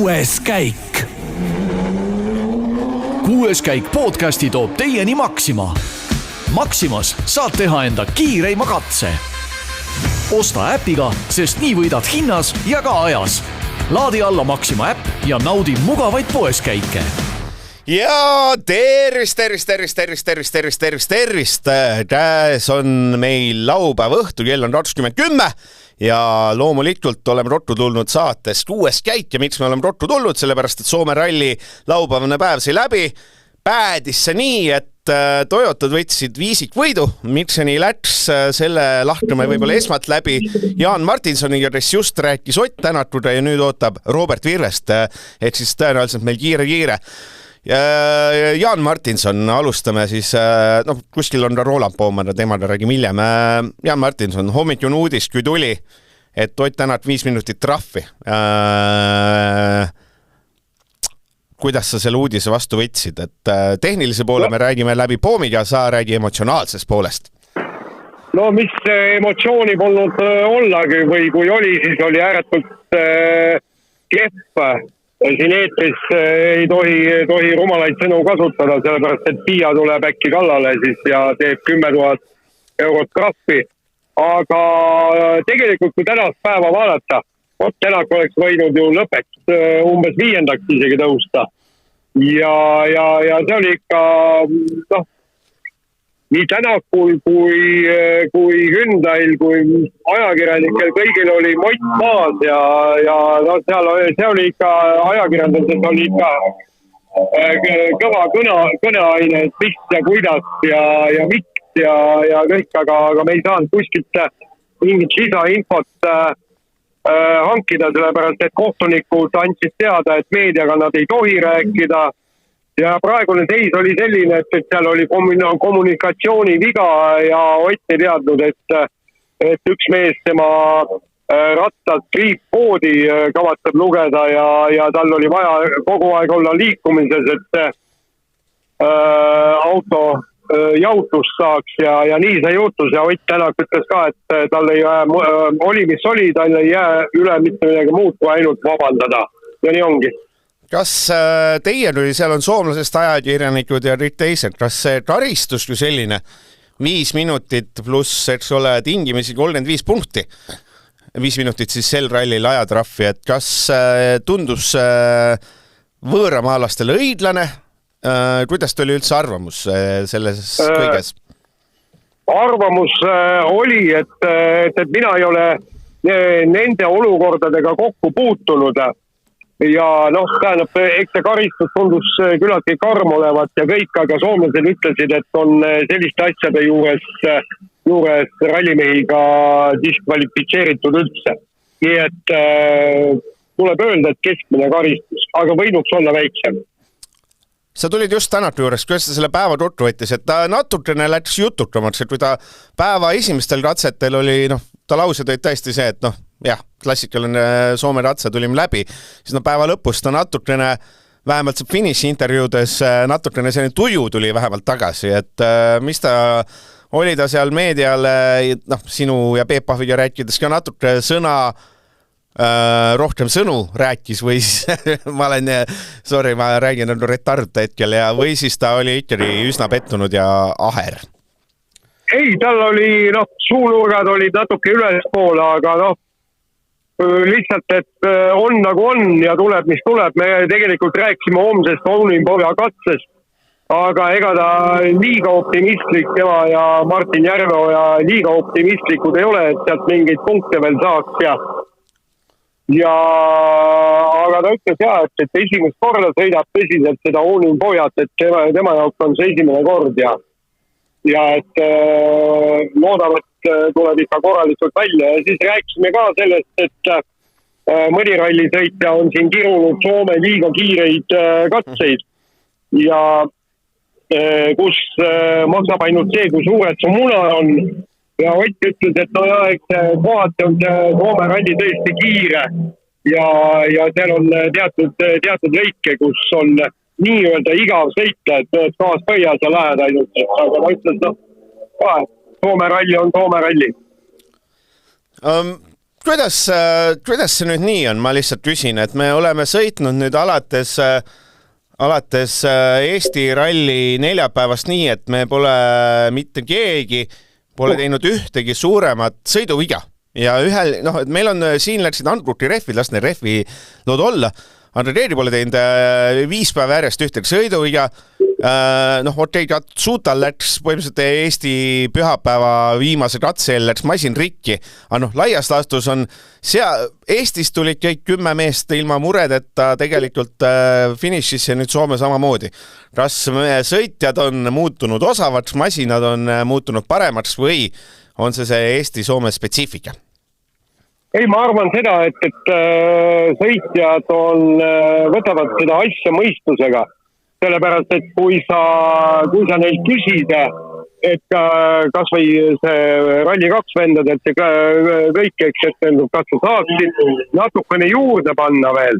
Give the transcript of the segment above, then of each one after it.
Kuues käik. Kuues käik podcasti toob teieni Maxima. Maximas saad teha enda kiireima katse. Osta äpiga, sest nii võidad hinnas ja ka ajas. Laadi alla Maxima äpp ja naudi mugavaid poeskäike. Ja tervist. Käes on meil laupäeva õhtu, kell on 20:10 ja loomulikult oleme rottu tulnud saatest Kuues käik ja miks me oleme rottu tulnud, sellepärast et Soome ralli laupäevane päev sai läbi. Päädis see nii, et Toyotad võtsid viisikvõidu, miks see nii läks, selle lahkame võib-olla esmalt läbi Jaan Martinsoni, kes just rääkis Ott Tänatud ja nüüd ootab Robert Virvest, et siis tõenäoliselt meil kiire. Jaan Martinson, alustame siis, kuskil on Roland Bowman, teemad räägime hiljem. Jaan Martinson, hommikune uudis, kui tuli, et Ott Tänat 5 minutit trahvi. Kuidas sa selle uudise vastu võtsid, et tehnilise poole me räägime läbi Poomid ja sa räägi emotsionaalsest poolest? No mis emotsiooni polnud ollagi või kui oli, siis oli ääretult kehv. Siin eetris ei tohi rumalaid sõnu kasutada, sellepärast et Pia tuleb äkki kallale siis ja teeb 10 000 eurot trahvi. Aga tegelikult kui tänast päeva vaadata, Ott Tänak oleks võinud ju lõpeks umbes 5. isegi tõusta. Ja see oli ikka, nii Tänakul kui Hündail, kui ajakirjanikel kõigil oli mott maas ja see oli ikka, ajakirjandused oli ikka kõva kõneaine, et miks ja kuidas ja miks ja kõik, aga me ei saanud kuskilt mingit lisainfot hankida, sellepärast et kohtunikud andsid teada, et meediaga nad ei tohi rääkida ja praegune seis oli selline, et seal oli kommunikatsiooni viga ja Ott ei teadnud, et üks mees tema rattad kriippoodi kavatseb lugeda ja tal oli vaja kogu aeg olla liikumises, et auto jautust saaks ja nii see juhtus ja Ott Tänak ütles ka, et tal ei oli mis oli, tal ei jää üle mitte midagi muud kui ainult vabandada ja nii ongi. Kas teie nüüd, seal on soomlasest ajakirjanikud ja kõik teised, kas see karistus kui selline 5 minutit pluss, eks ole, tingimisi 35 punkti, 5 minutit siis sel rallil ajatrahvi, et kas tundus võõramaalastele õiglane? Kuidas oli üldse arvamus selles kõiges? Arvamus oli, et mina ei ole nende olukordadega kokku puutunud ja tähendab, eks see karistus tundus küllaltki karm olevat ja kõik, aga soomlased ütlesid, et on selliste asjade juures rallimehi ka diskvalifitseeritud üldse. Nii et tuleb öelda, et keskmine karistus, aga võinuks olla väiksem. Sa tulid just Tänatu juures, kuidas ta selle päeva tuttu võttis, et ta natukene läks jutukamaks, et kui ta päeva esimestel katsetel oli, ta laused olid tõesti see, et klassikaline Soome ratse tulime läbi, siis päeva lõpus ta natukene, vähemalt see finiši intervjuudes, natukene selline tuju tuli vähemalt tagasi, et mis ta oli ta seal meediale, sinu ja Peep Pahviga rääkides ka natuke rohkem sõnu rääkis või siis ma räägin retard hetkel ja või siis ta oli ikkagi üsna pettunud ja aher? Ei, tal oli, suunurgad olid natuke ülespoole, aga lihtsalt, et on nagu on ja tuleb, mis tuleb. Me tegelikult rääksime homsest Olimpovia katsest, aga ega ta liiga optimistlik tema ja Martin Järveoja liiga optimistlikud ei ole, et sealt mingeid punkte veel saaks aga ta ütles et esimest korda sõidab tõsiselt seda Olimpovjat, et tema jaoks on see esimene kord ja et loodavat tuleb ikka korralikult välja ja siis rääkisime ka sellest, et mõni rallisõitja on siin kirunud Soome liiga kiireid katseid ja kus maksab ainult see, kui suured su muna on. Ja Ott ütles, et eks kohati on Soome ralli tõesti kiire ja seal on teatud lõike, kus on nii-öelda igav sõita, et gaas põhjas ja lähed ainult. Aga ma ütles, Soome ralli on Soome ralli. kuidas see nüüd nii on, ma lihtsalt küsin, et me oleme sõitnud nüüd alates Eesti ralli neljapäevast nii, et me pole mitte keegi pole teinud ühtegi suuremat sõiduviga ja et meil on siin läksid Andruki rehvid, las need rehvi lood olla. Andre Reedi pole teinud 5 päeva järjest ühtegi sõiduviga. Suutal läks põhimõtteliselt Eesti pühapäeva viimase katseel läks masin rikki. Aga laias laastus on Eestis tulid kõik 10 meest ilma muredeta tegelikult finišisse nüüd Soome samamoodi. Kas sõitjad on muutunud osavaks, masinad on muutunud paremaks või on see Eesti-Soome spetsiifika? Ei, ma arvan seda, et sõitjad võtavad seda asja mõistusega. Sellepärast, et kui sa neilt küsid, et kas või see Rally 2 vendad, et see kõik, eks, et kas sa saaksid natukene juurde panna veel.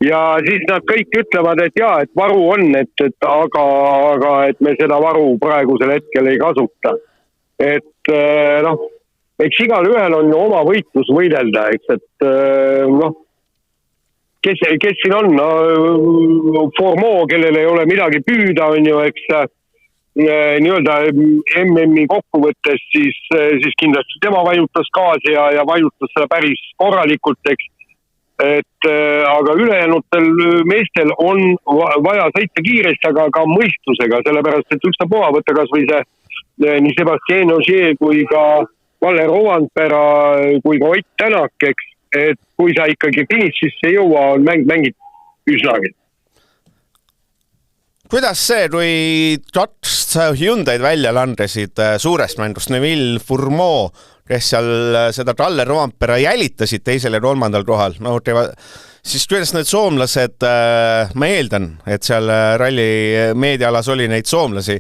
Ja siis nad kõik ütlevad, et jaa, et varu on, aga et me seda varu praegusel hetkel ei kasuta. Et eks igal ühel on ju oma võitlus võidelda, eks, et kes siin on, Formeau, kellel ei ole midagi püüda, on ju, eks, nii-öelda MM-i kokkuvõttes, siis kindlasti tema vajutas gaasi ja vajutas seda päris korralikult, eks. Aga ülejäänutel meestel on vaja sõita kiiresti, aga ka mõistusega, sellepärast, et ükstapuha võtta kas või see nii Sébastien Ogier kui ka Valle Rovanpera kui ka Ott Tänak, eks, et kui sa ikkagi finišisse ei jõua, on mängid üsnagi. Kuidas see, kui 2 Hyundai'd välja langesid suurest mängust, Neville, Formeau, kes seal seda Valle Rovanpera jälitasid 2. ja 3. kohal, siis kuidas need soomlased, ma eeldan, et seal ralli meediaalas oli neid soomlasi,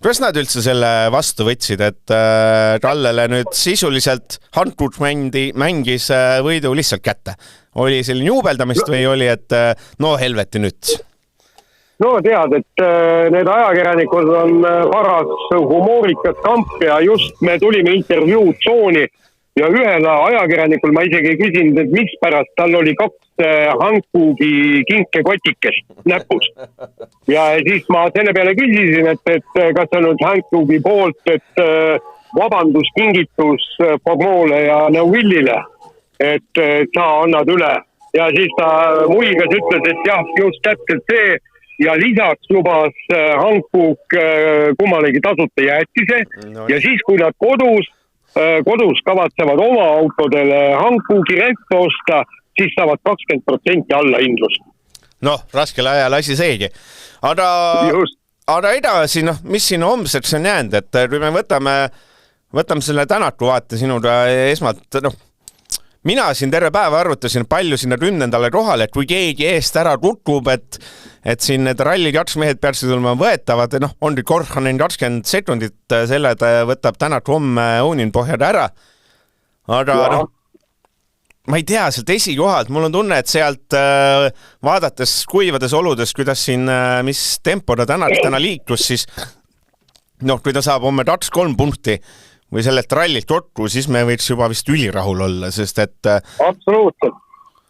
kuidas nad üldse selle vastu võtsid, et Tallele nüüd sisuliselt Hankook mängis võidu lihtsalt kätte? Oli selline juubeldamist või oli, et no helveti nüüd? No tead, et need ajakirjanikud on paras humoorikas kamp ja just me tulime intervjuud tsooni ja ühele ajakirjanikul ma isegi küsinud, et miks pärast tal oli 2 Hankooki kinkekotikest näpus. Ja siis ma selle peale küsisin, et kas on nüüd Hankooki poolt, et vabandus kingitus Formeaule ja Neville'ile, et sa annad üle. Ja siis ta muigas ütles, et jah, just täpselt see ja lisaks lubas Hankook kummalegi tasuta jäätise ja siis, kui nad kodus kavatsevad oma autodele Hankooki rente osta, siis saavad 20% alla hindlust. Raskel ajal asi seegi. Aga edasi, mis siin homseks on jäänud, et kui me võtame selle Tänaku vaate sinuga esmalt, mina siin terve päeva arvutasin palju sinna 10. kohale, et kui keegi eest ära kukub, et siin need Rally 2 mehed peaksid olema võetavad, ongi Korhonen 20 sekundit, selle võtab Tänak homme Ounin pohjad ära. Aga ma ei tea, sealt esikohalt, mul on tunne, et sealt vaadates kuivades oludes, kuidas siin, mis tempoda täna liiklus, siis kui ta saab homme 2-3 punkti või sellelt rallilt kokku, siis me võiks juba vist ülirahul olla, sest et... Absoluutselt.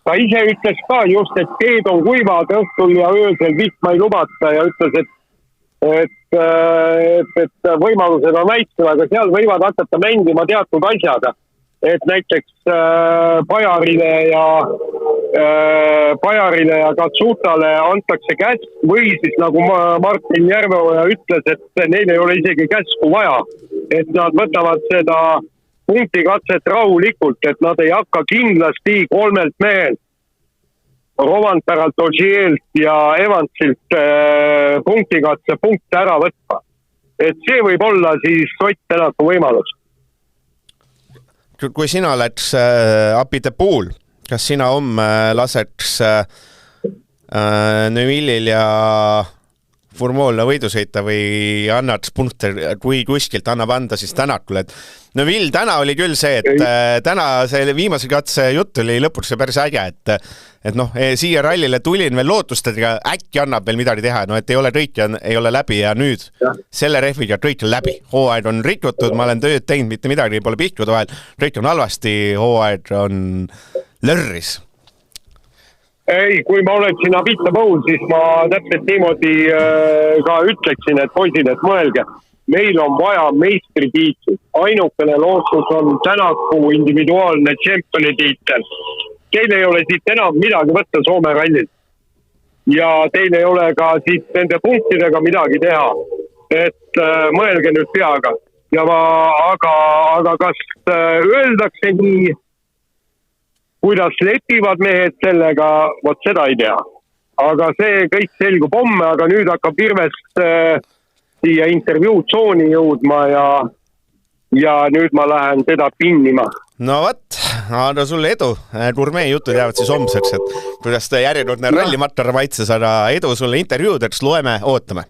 Ta ise ütles ka just, et teed on kuivad õhtul ja öösel vihma ei lubata ja ütles, et võimalused on väiksed, aga seal võivad hakata mängima teatud asjad. Et näiteks Pajarile ja Katsutale antakse käsk või siis nagu Martin Järveoja ütles, et neil ei ole isegi käsku vaja. Et nad võtavad seda punktikatset rahulikult, et nad ei hakka kindlasti 3 mehelt, Rovanperalt, Ogier'lt ja Evansilt punktikatse punkte ära võtma. Et see võib olla siis Ott Tänaku võimalus. Kui sina läks Apide puul, kas sina homme laseks Neville'il ja Formeaule võidu sõita või annaks punkte, kui kuskilt annab anda siis Tänakule, et no Vill, täna oli küll see, et täna see viimase katse jutt oli lõpuks päris äge, et noh, siia rallile tulin veel lootustega, äkki annab veel midagi teha, no et ei ole trõitja, ei ole läbi ja nüüd selle rehviga trõit on läbi. Hooaeg on rikutud, ma olen tööd teinud, mitte midagi pole pihkude vahel, trõit on halvasti, hooaeg on lörris. Ei, kui ma oleksin Abita Pool, siis ma täpselt niimoodi ka ütleksin, et poisid, et mõelge. Meil on vaja meistritiitlit. Ainukene lootus on Tänaku individuaalne tšempioni tiitel. Teil ei ole siit enam midagi võtta Soome rallil. Ja teil ei ole ka siit nende punktidega midagi teha. Et mõelge nüüd peaga. Ja aga kas öeldakse nii, kuidas lepivad mehed sellega, vot seda ei tea. Aga see kõik selgub homme, aga nüüd hakkab Virvest siia intervjuutsooni jõudma ja nüüd ma lähen teda pinnima. No võt, anna sulle edu. Turmee jutud jäävad siis homseks, et kuidas ta järjekordne rallimatar vaitses, aga edu sulle intervjuudeks, loeme, ootame.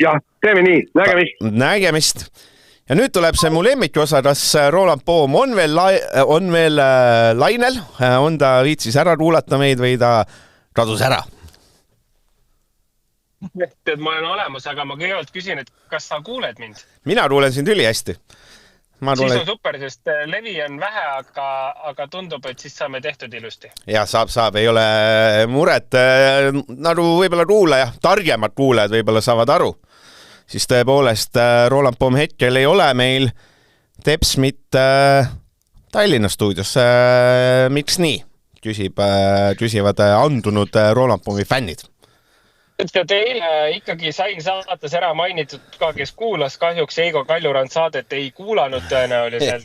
Jah, teeme nii, nägemist. Nägemist. Ja nüüd tuleb see mu lemmiki osa, kas Roland Poom on veel lainel, on ta viitsis ära kuulata meid või ta kadus ära? Et ma olen olemas, aga ma kõigepealt küsin, et kas sa kuuled mind? Mina kuulen sind üli hästi. Siis on super, sest levi on vähe, aga tundub, et siis saame tehtud ilusti. Ja saab, ei ole muret. Nagu võib-olla kuulaja, targemad kuulajad võib-olla saavad aru. Siis tõepoolest Roland Poom hetkel ei ole meil Tepsmit Tallinna stuudios. Miks nii? Küsivad andunud Roland Poomi fännid. Teile ikkagi sain saates ära mainitud ka, kes kuulas, kahjuks Eigo Kaljurand saadet ei kuulanud tõenäoliselt,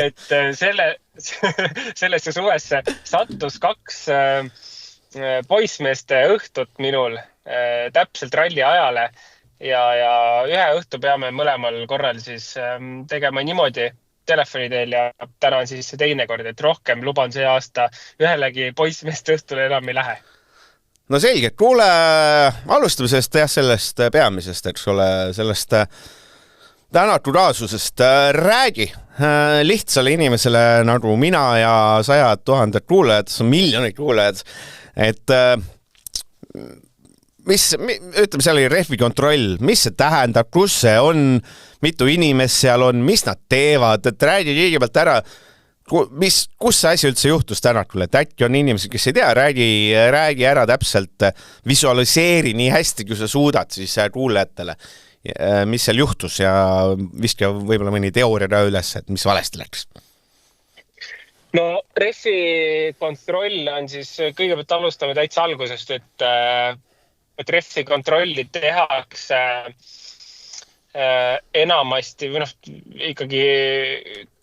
et sellesse suvesse sattus 2 poissmeeste õhtut minul täpselt ralli ajale ja ühe õhtu peame mõlemal korral siis tegema niimoodi telefoni teel ja täna on siis see teine kord, et rohkem luban see aasta ühelegi poissmeeste õhtule enam ei lähe. No selge, kuule, alustame sellest peamisest, eks ole, sellest tänatud aasusest. Räägi lihtsale inimesele nagu mina ja 100 000 kuulajad, miljonid kuulajad, et ütleme, seal oli rehvi kontroll, mis see tähendab, kus see on, mitu inimest seal on, mis nad teevad, et räägi kõigepealt ära, kus see asi üldse juhtus Tänakule, et äkki on inimesed, kes ei tea, räägi ära täpselt, visualiseeri nii hästi, kui sa suudad siis kuulajatele, mis seal juhtus ja viska võib-olla mõni teooria üles, et mis valesti läks. No rehvi kontroll on siis, kõigepealt alustame täitsa algusest, et rehvi kontrolli tehakse enamasti või ikkagi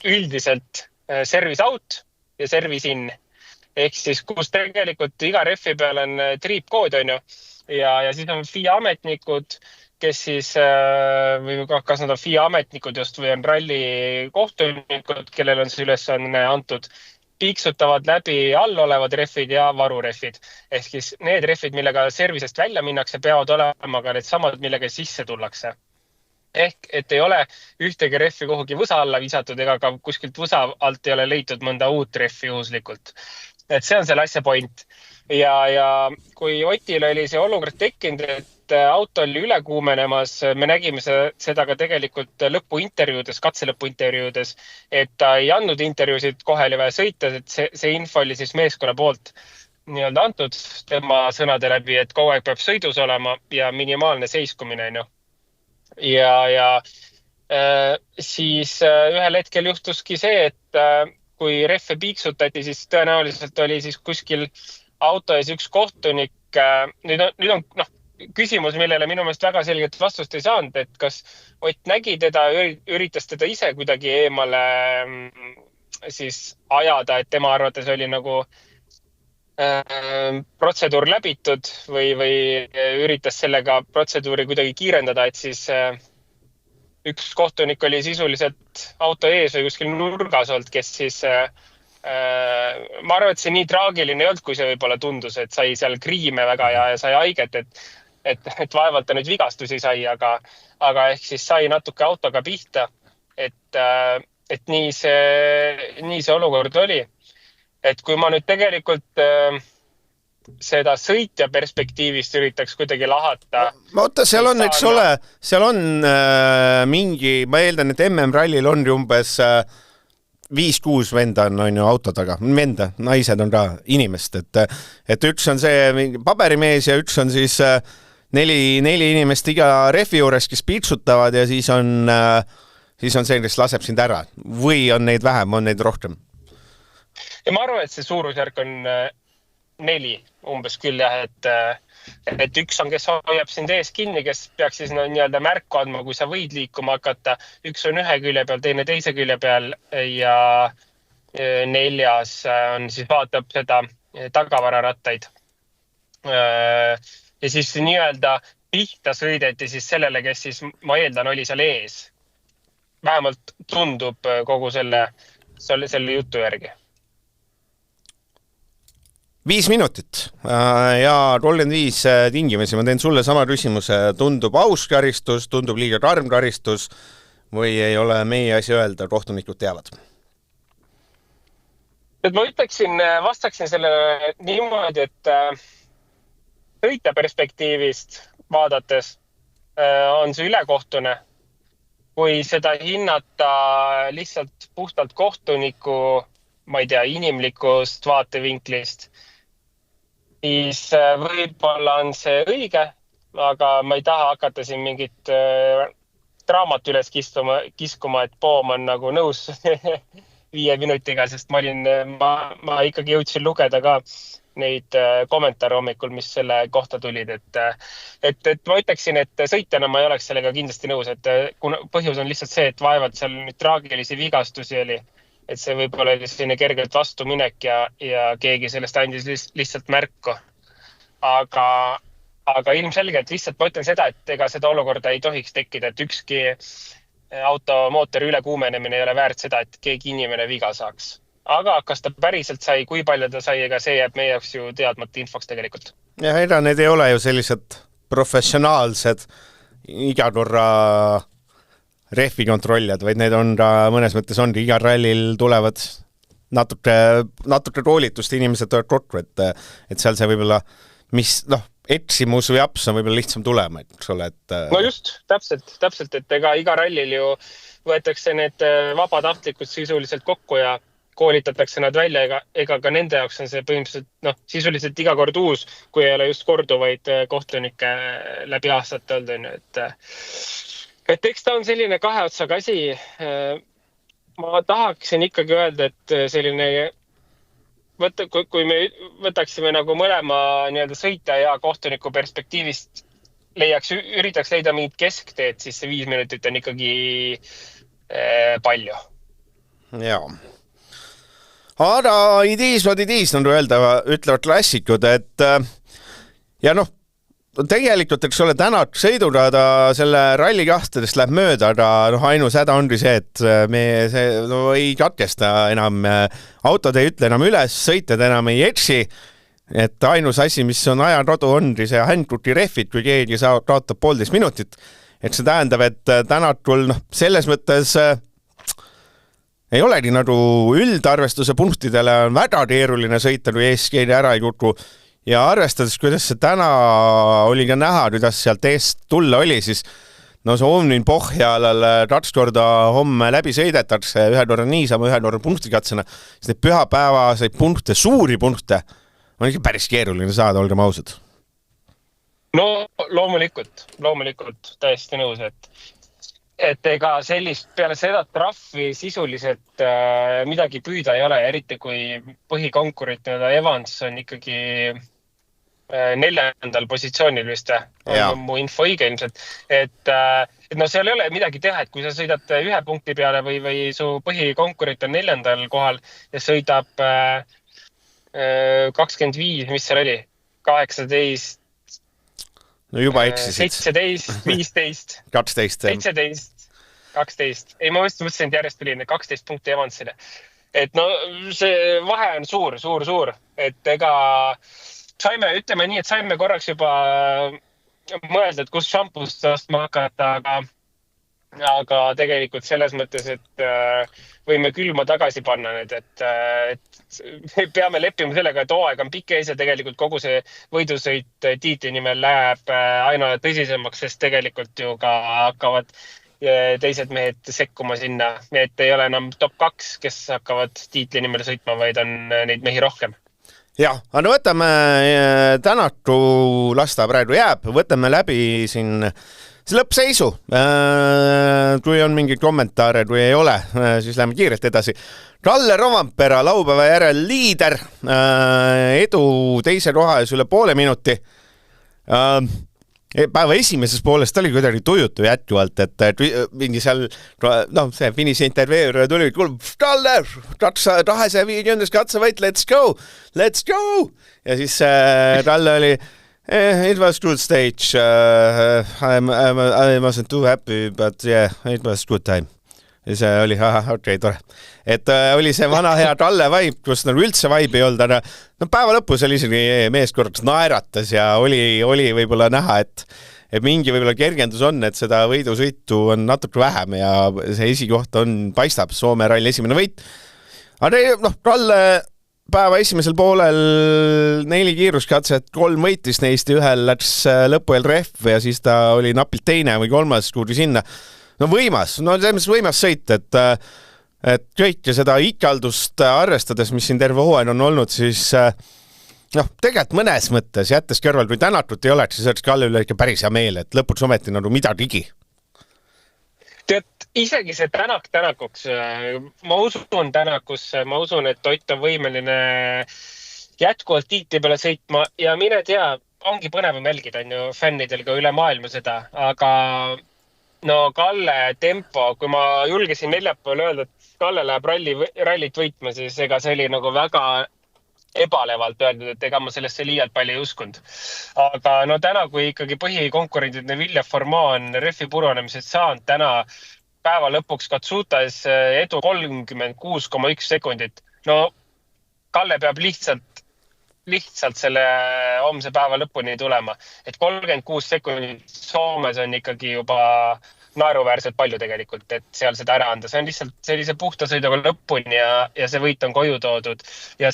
üldiselt service out ja service in. Ehk siis, kus tegelikult iga rehvi peal on triipkood, on ju, ja siis on FIA ametnikud, kes siis, või kas nad on FIA ametnikud just või on ralli kohtunikud, kellel on see ülesanne antud, piiksutavad läbi all olevad rehvid ja varurehvid. Ehk siis need rehvid, millega servicest välja minnakse, peavad olema ka need samad, millega sisse tullakse. Ehk, et ei ole ühtegi rehvi kuhugi võsa alla visatud ega ka kuskilt võsa alt ei ole leitud mõnda uut rehvi juhuslikult. Et see on selle asja point. Ja kui Otil oli see olukord tekkinud, et auto oli üle kuumenemas, me nägime seda ka tegelikult lõpuintervjuudes, katselõpuintervjuudes, et ta ei andnud intervjuusid kohe oli vaja sõita, et see info oli siis meeskonna poolt nii-öelda antud tema sõnade läbi, et kogu aeg peab sõidus olema ja minimaalne seiskumine, no. Ja siis ühel hetkel juhtuski see, et kui rehve piiksutati, siis tõenäoliselt oli siis kuskil auto ees üks kohtunik. Nüüd on küsimus, millele minu meelest väga selget vastust ei saanud, et kas Ott nägi teda, üritas teda ise kuidagi eemale siis ajada, et tema arvates oli nagu protseduur läbitud või üritas sellega protseduuri kuidagi kiirendada, et siis üks kohtunik oli sisuliselt auto ees või kuskil nurgas olnud, kes siis ma arvan, et see nii traagiline ei olnud, kui see võib-olla tundus, et sai seal kriime väga ja sai haiget, et et vaevalt ta nüüd vigastusi sai, aga ehk siis sai natuke autoga pihta, et nii see olukord oli. Et kui ma nüüd tegelikult seda sõitja perspektiivist üritaks kuidagi lahata. Oota, seal on, eks ole, seal on mingi, ma eeldan, et MM-rallil on umbes 5-6 venda on ju auto taga, venda, naised on ka inimest, et üks on see paberimees ja üks on siis neli inimest iga rehvi juures, kes piitsutavad ja siis on see, kes laseb sind ära. Või on neid vähem, on neid rohkem? Ja ma arvan, et see suurusjärk on 4 umbes küll jah, et üks on, kes hoiab sind ees kinni, kes peaks siis nii-öelda märku andma, kui sa võid liikuma hakata. Üks on ühe külje peal, teine teise külje peal ja 4. on siis vaatab seda tagavararattaid. Ja siis nii-öelda pihta sõideti siis sellele, kes siis, ma eeldan, oli seal ees. Vähemalt tundub kogu selle jutu järgi. 5 minutit ja 35 tingimisi. Ma teen sulle sama küsimuse. Tundub aus karistus, tundub liiga karm karistus või ei ole meie asi öelda, kohtunikud teavad? Et ma vastaksin sellele niimoodi, et sõitja perspektiivist vaadates on see ülekohtune. Kui seda hinnata lihtsalt puhtalt kohtuniku, ma ei tea, inimlikust vaatevinklist, siis võib-olla on see õige, aga ma ei taha hakata siin mingit draamat üles kiskuma, et Poom on nagu nõus 5 minutiga, sest ma ikkagi jõudsin lugeda ka neid kommentaare hommikul, mis selle kohta tulid, et ma ütleksin, et sõitjana ma ei oleks sellega kindlasti nõus, et põhjus on lihtsalt see, et vaevalt seal nüüd traagilisi vigastusi oli. Et see võib-olla oli selline kergelt vastuminek ja keegi sellest andis lihtsalt märku. Aga ilmselgelt lihtsalt ma ütlen seda, et ega seda olukorda ei tohiks tekkida, et ükski automootori ülekuumenemine ei ole väärt seda, et keegi inimene viga saaks. Aga kas ta päriselt sai, kui palju ta sai, ega see jääb meie jaoks ju teadmata infoks tegelikult. Ja need ei ole ju sellised professionaalsed iga korra rehvi kontrollijad, vaid need on ka mõnes mõttes ongi igal rallil tulevad natuke koolitust inimesed tulevad kokku, et seal see võib-olla, eksimus või aps on võib-olla lihtsam tulema, eks ole, et... No just, täpselt, et iga rallil ju võetakse need vabatahtlikud sisuliselt kokku ja koolitatakse nad välja, ega ka nende jaoks on see põhimõtteliselt, sisuliselt iga kord uus, kui ei ole just korduvaid kohtunikke läbi aastate olnud, et eks ta on selline kaheotsaga asi. Ma tahaksin ikkagi öelda, et selline, kui me võtaksime nagu mõlema nii-öelda sõitja ja kohtuniku perspektiivist, üritaks leida mingit keskteed, siis see 5 minutit on ikkagi palju. Jaa. Aga idees what idees, nagu ütlevad klassikud, et ja tegelikult, eks ole, täna sõiduga ta selle ralli kahtadest läheb mööda, aga ainus häda ongi see, et me ei katkesta enam, autod ei ütle enam üles, sõitjad enam ei eksi, et ainus asi, mis on ajarodu, ongi see handcrafti rehvid, kui keegi kaotab 1,5 minutit. Et see tähendab, et tänakul selles mõttes ei olegi nagu üldarvestuse punktidele on väga keeruline sõita, kui eeskeeli ära ei kuku. Ja arvestades, kuidas see täna oli ka näha, kuidas sealt eest tulla oli, siis see Omnin Pohjalal 2 korda homme läbi sõidetakse, 1 korda niisama, 1 korda punktikatsena, siis need pühapäevaseid punkte, suuri punkte, on ikka päris keeruline saada, olgem ausad. No loomulikult täiesti nõus, et ega sellist peale seda trahvi sisuliselt midagi püüda ei ole, eriti kui põhikonkurit Evans on ikkagi 4. positsioonil vist, on mu info õige ilmselt, et seal ei ole midagi teha, et kui sa sõidad 1 punkti peale või su põhikonkurit on 4. kohal ja sõidab 25, mis seal oli, 18, juba eksisid. 17, 15, 12. Ei, ma mõtlesin, et järjest tuli 12 punkti Evansile. Et see vahe on suur. Et ega ütleme nii, et saime korraks juba mõelda, et kus šampust ostma hakata, aga tegelikult selles mõttes, et võime külma tagasi panna need, et peame leppima sellega, et hooaeg on pikk ees ja tegelikult kogu see võidusõit tiitli nimel läheb aina tõsisemaks, sest tegelikult ju ka hakkavad teised mehed sekkuma sinna, et ei ole enam top 2, kes hakkavad tiitli nimel sõitma, vaid on neid mehi rohkem. Jah, no võtame Tänatu, las ta praegu jääb, võtame läbi siin see lõppseisu. Kui on mingeid kommentaare, kui ei ole, siis läheme kiirelt edasi. Kalle Rovampera laupäeva järel liider, edu teise kohes üle poole minuti. Päeva esimeses poolest oli kuidagi tujutu jätkuvalt, et mingi seal, see finiši intervjuur tuli, Kalle, 250 katsevõit, let's go! Ja siis Kalle oli, it was good stage, I wasn't too happy, but yeah, it was good time. Ja see oli, okei, tore. Et oli see vana hea Kalle vibe, kus nagu üldse vibe ei olnud, aga päeva lõpus oli isegi mees korraks naeratas ja oli võib-olla näha, et mingi võib-olla kergendus on, et seda võidusõitu on natuke vähem ja see esikoht paistab Soome ralli esimene võit. Aga Kalle päeva esimesel poolel 4 kiiruskatset, 3 võitis neist, ühel läks lõpuel rehv ja siis ta oli napilt teine või 3. kuudi sinna. Võimas sõit, et kõike seda ikaldust arvestades, mis siin terve hooaja on olnud, siis tegelikult mõnes mõttes jättes kõrval, kui Tänatut ei oleks, siis oleks Kalle üle ikka päris hea meel, et lõpuks ometi nagu midagigi. Tead, isegi see Tänakuks, ma usun Tänakusse, ma usun, et Ott on võimeline jätkuvalt tiitli peale sõitma ja mine tea, ongi põnevam jälgida, on ju fännidel ka üle maailma seda, aga Kalle tempo, kui ma julgesin neljapäeval öelda, et Kalle läheb rallit võitma, siis ega see oli nagu väga ebalevalt öeldud, et ega ma sellesse liialt palju ei uskunud. Aga täna, kui ikkagi põhikonkurendid Vilja Formaa on rehvi purunemisest saanud, täna päeva lõpuks Katsutas edu 36,1 sekundit. Kalle peab lihtsalt selle homse päeva lõpuni tulema. Et 36 sekundit Soomes on ikkagi juba naeruväärselt palju tegelikult, et seal seda ära anda. See on lihtsalt sellise puhta sõiduga lõpuni ja see võit on koju toodud. Ja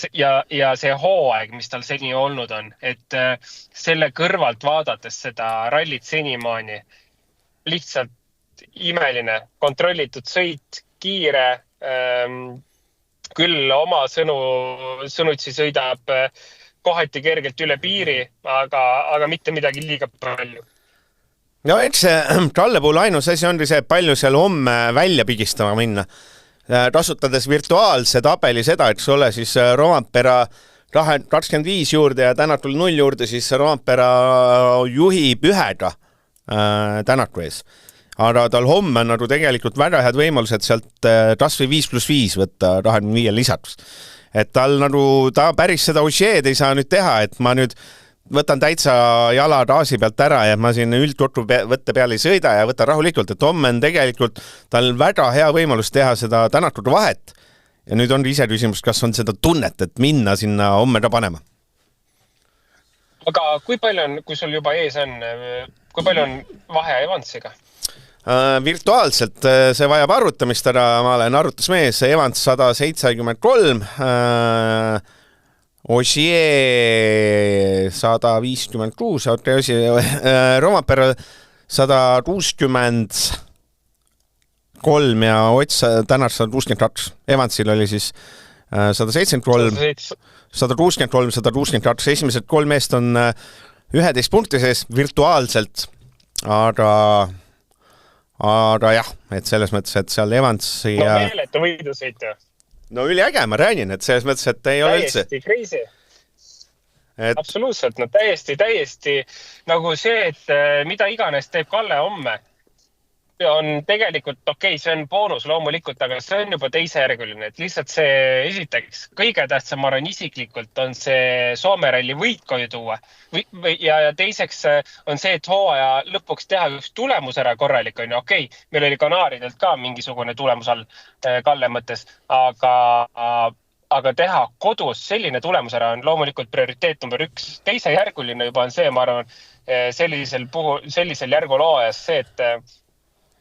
see hooaeg, mis tal seni olnud on, et selle kõrvalt vaadates seda rallit senimaani, lihtsalt imeline, kontrollitud sõit, kiire, küll oma sõnutsi sõidab kohati kergelt üle piiri, aga mitte midagi liiga palju. Eks Kalle puhul ainus asi on see, palju seal homme välja pigistama minna. Kasutades virtuaalse tabeli seda, eks ole, siis Rovampera 25 juurde ja Tänatul 0 juurde, siis Rovampera juhib 1-ga Tänatu ees. Aga tal homme on nagu tegelikult väga head võimalused sealt kas või 5+5 võtta 25 lisaks. Et tal ta päris seda Ožeed ei saa nüüd teha, et ma nüüd võtan täitsa jala gaasi pealt ära ja ma siin üldkottu võtte peale ei sõida ja võtan rahulikult, et homme on tegelikult tal väga hea võimalus teha seda Tänatud vahet. Ja nüüd on ise küsimus, kas on seda tunnet, et minna sinna homme ka panema. Aga kui palju on, kui sul juba ees on, kui palju on vahe Evansiga? Virtuaalselt see vajab arvutamist, aga ma olen arvutusmees, Evans 173, Ožee 156, Rovampere 163 ja Ots Tänar 162. Evansil oli siis 173, 163, 162. Esimesed 3 meest on 11 punkti sees virtuaalselt, aga jah, et selles mõttes, et seal Evansi ja... meeletu võidusõit ju. Üliäge, ma räägin, et selles mõttes, et ei ole üldse... Täiesti crazy. Absoluutselt, täiesti nagu see, et mida iganes teeb Kalle homme, on tegelikult see on boonus loomulikult, aga see on juba teisejärguline, et lihtsalt see esiteks kõige tähtsam, ma arvan isiklikult, on see Soome ralli võit koju tuua. Ja teiseks on see, et hooaja lõpuks teha üks tulemus ära korralik. Meil oli Kanaaridelt ka mingisugune tulemus all Kalle mõttes, aga aga teha kodus selline tulemus ära on loomulikult prioriteet number 1. Teise järguline juba on see, ma arvan, sellisel järgul hooajas see, et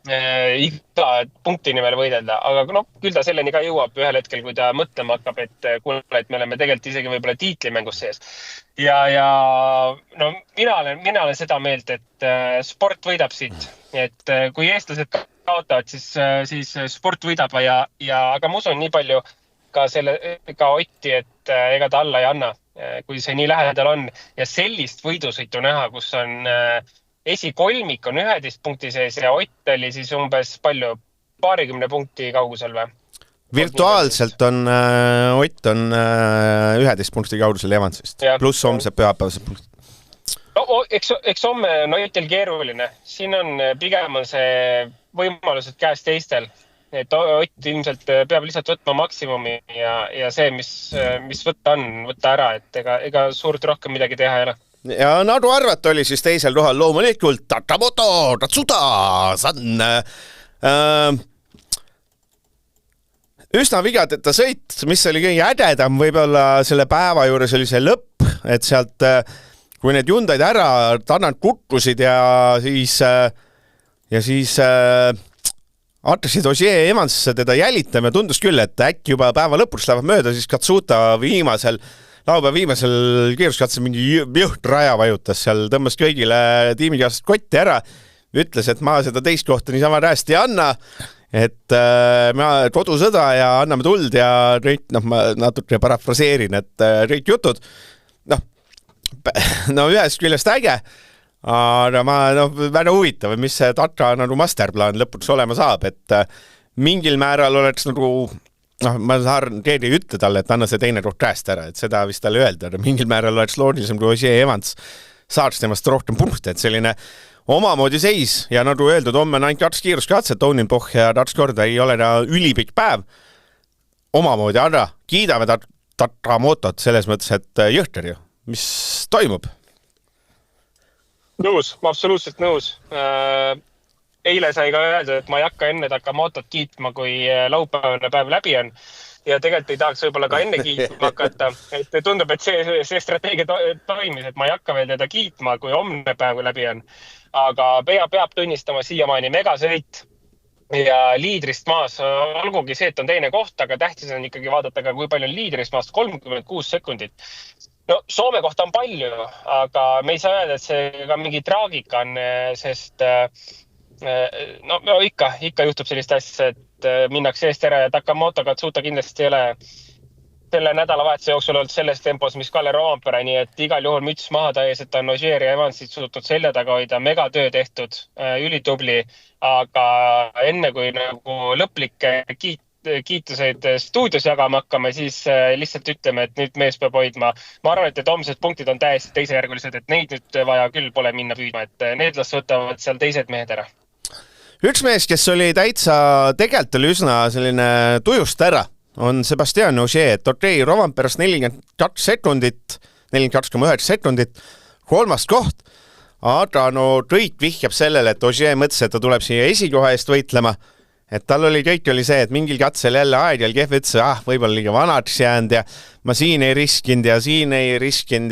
iga punkti nimel võidelda, aga küll ta selleni ka jõuab ühel hetkel, kui ta mõtlema hakkab, et me oleme tegelikult isegi võib-olla tiitlimängus sees. Ja no mina olen seda meelt, et sport võidab siit, et kui eestlased kaotavad, siis sport võidab aga ma usun nii palju ka Otti, et ega ta alla ei anna, kui see nii lähedal on ja sellist võidusõitu näha, kus on esikolmik on 11 punkti sees ja Ott oli siis umbes palju, 20 punkti kaugusel või? Virtuaalselt on Ott on 11 punkti kaugusel Evansist, pluss homsed pühapäevased punktid. No, eks homme on Otil keeruline. Siin on pigem on see võimalused käes teistel. Et Ott ilmselt peab lihtsalt võtma maksimumi ja see, mis võtta ära, et ega suurt rohkem midagi teha ei ole. Ja Nadu Arvat oli siis teisel kohal loomulikult Tatamoto, Tatsuda, San. Üsna vigadeta sõit, mis oli kõige ägedam võib-olla selle päeva juures oli see lõpp, et sealt kui need Hyundaid ära tannad kukkusid ja siis hakkasid Ogier Evansisse teda jälitama ja tundus küll, et äkki juba päeva lõpuks lähevad mööda, siis Katsuta laupäeva viimasel kiiruskatsel mingi jõht raja vajutas seal, tõmbas kõigile tiimikaaslased kotti ära, ütles, et ma seda teist kohta niisama hästi ei anna, et kodusõda ja anname tuld ja kõik, ma natuke parafraseerin, et kõik jutud, ühest küljest äge, aga väga huvitav, mis see Tatra masterplaan lõpuks olema saab, et mingil määral oleks ma saan keegi ütle talle, et anna see teine koht käest ära, et seda vist talle öelda, aga mingil määral oleks loogilisem, kui Ogier Evans saaks temast rohkem punkte, et selline omamoodi seis ja nagu öeldud, homme on ainult 2 kiiruskatset, Toninpoch ja 2 korda ei ole ülipikk päev omamoodi, aga kiidame Tatramotot selles mõttes, et jõhter ju, mis toimub? Nõus, absoluutselt nõus. Eile sai ka öelda, et ma ei hakka enne Takamotot kiitma, kui laupäevane päev läbi on. Ja tegelikult ei tahaks võib-olla ka enne kiitma hakata. Et tundub, et see strateegia toimis, et ma ei hakka veel teda kiitma, kui homne päev läbi on. Aga peab tunnistama siiamaani megasõit ja liidrist maas. Olgugi see, et on teine koht, aga tähtis on ikkagi vaadata ka, kui palju on liidrist maast 36 sekundit. No, Soome kohta on palju, aga me ei saa öelda, et see ka mingi traagika on, sest ikka juhtub sellist asja, et minnakse eest ära ja Takamoto Katsuta kindlasti ei ole selle nädalavahetuse jooksul olnud selles tempos, mis Kalle Roompere, nii et igal juhul müts maha ta ees, et on Ogier ja Evansit suutnud selja taga hoida, megatöö tehtud, ülitubli, aga enne kui lõplik kiituseid stuudios jagama hakkame, siis lihtsalt ütleme, et nüüd mees peab hoidma. Ma arvan, et homsed punktid on täiesti teisejärgulised, et neid nüüd vaja küll pole minna püüdma, et need las võtavad seal teised mehed ära. Üks mees, kes oli tegelikult oli üsna selline tujust ära, on Sebastian Ogier, et okei, Rovanperast 42 sekundit, 42,9 sekundit, 3. koht, aga kõik vihjab sellele, et Ogier mõtles, et ta tuleb siia esikoha eest võitlema, et tal oli see, et mingil katsel jälle aeg kehv ütles, võib-olla liiga vanaks jäänud ja ma siin ei riskinud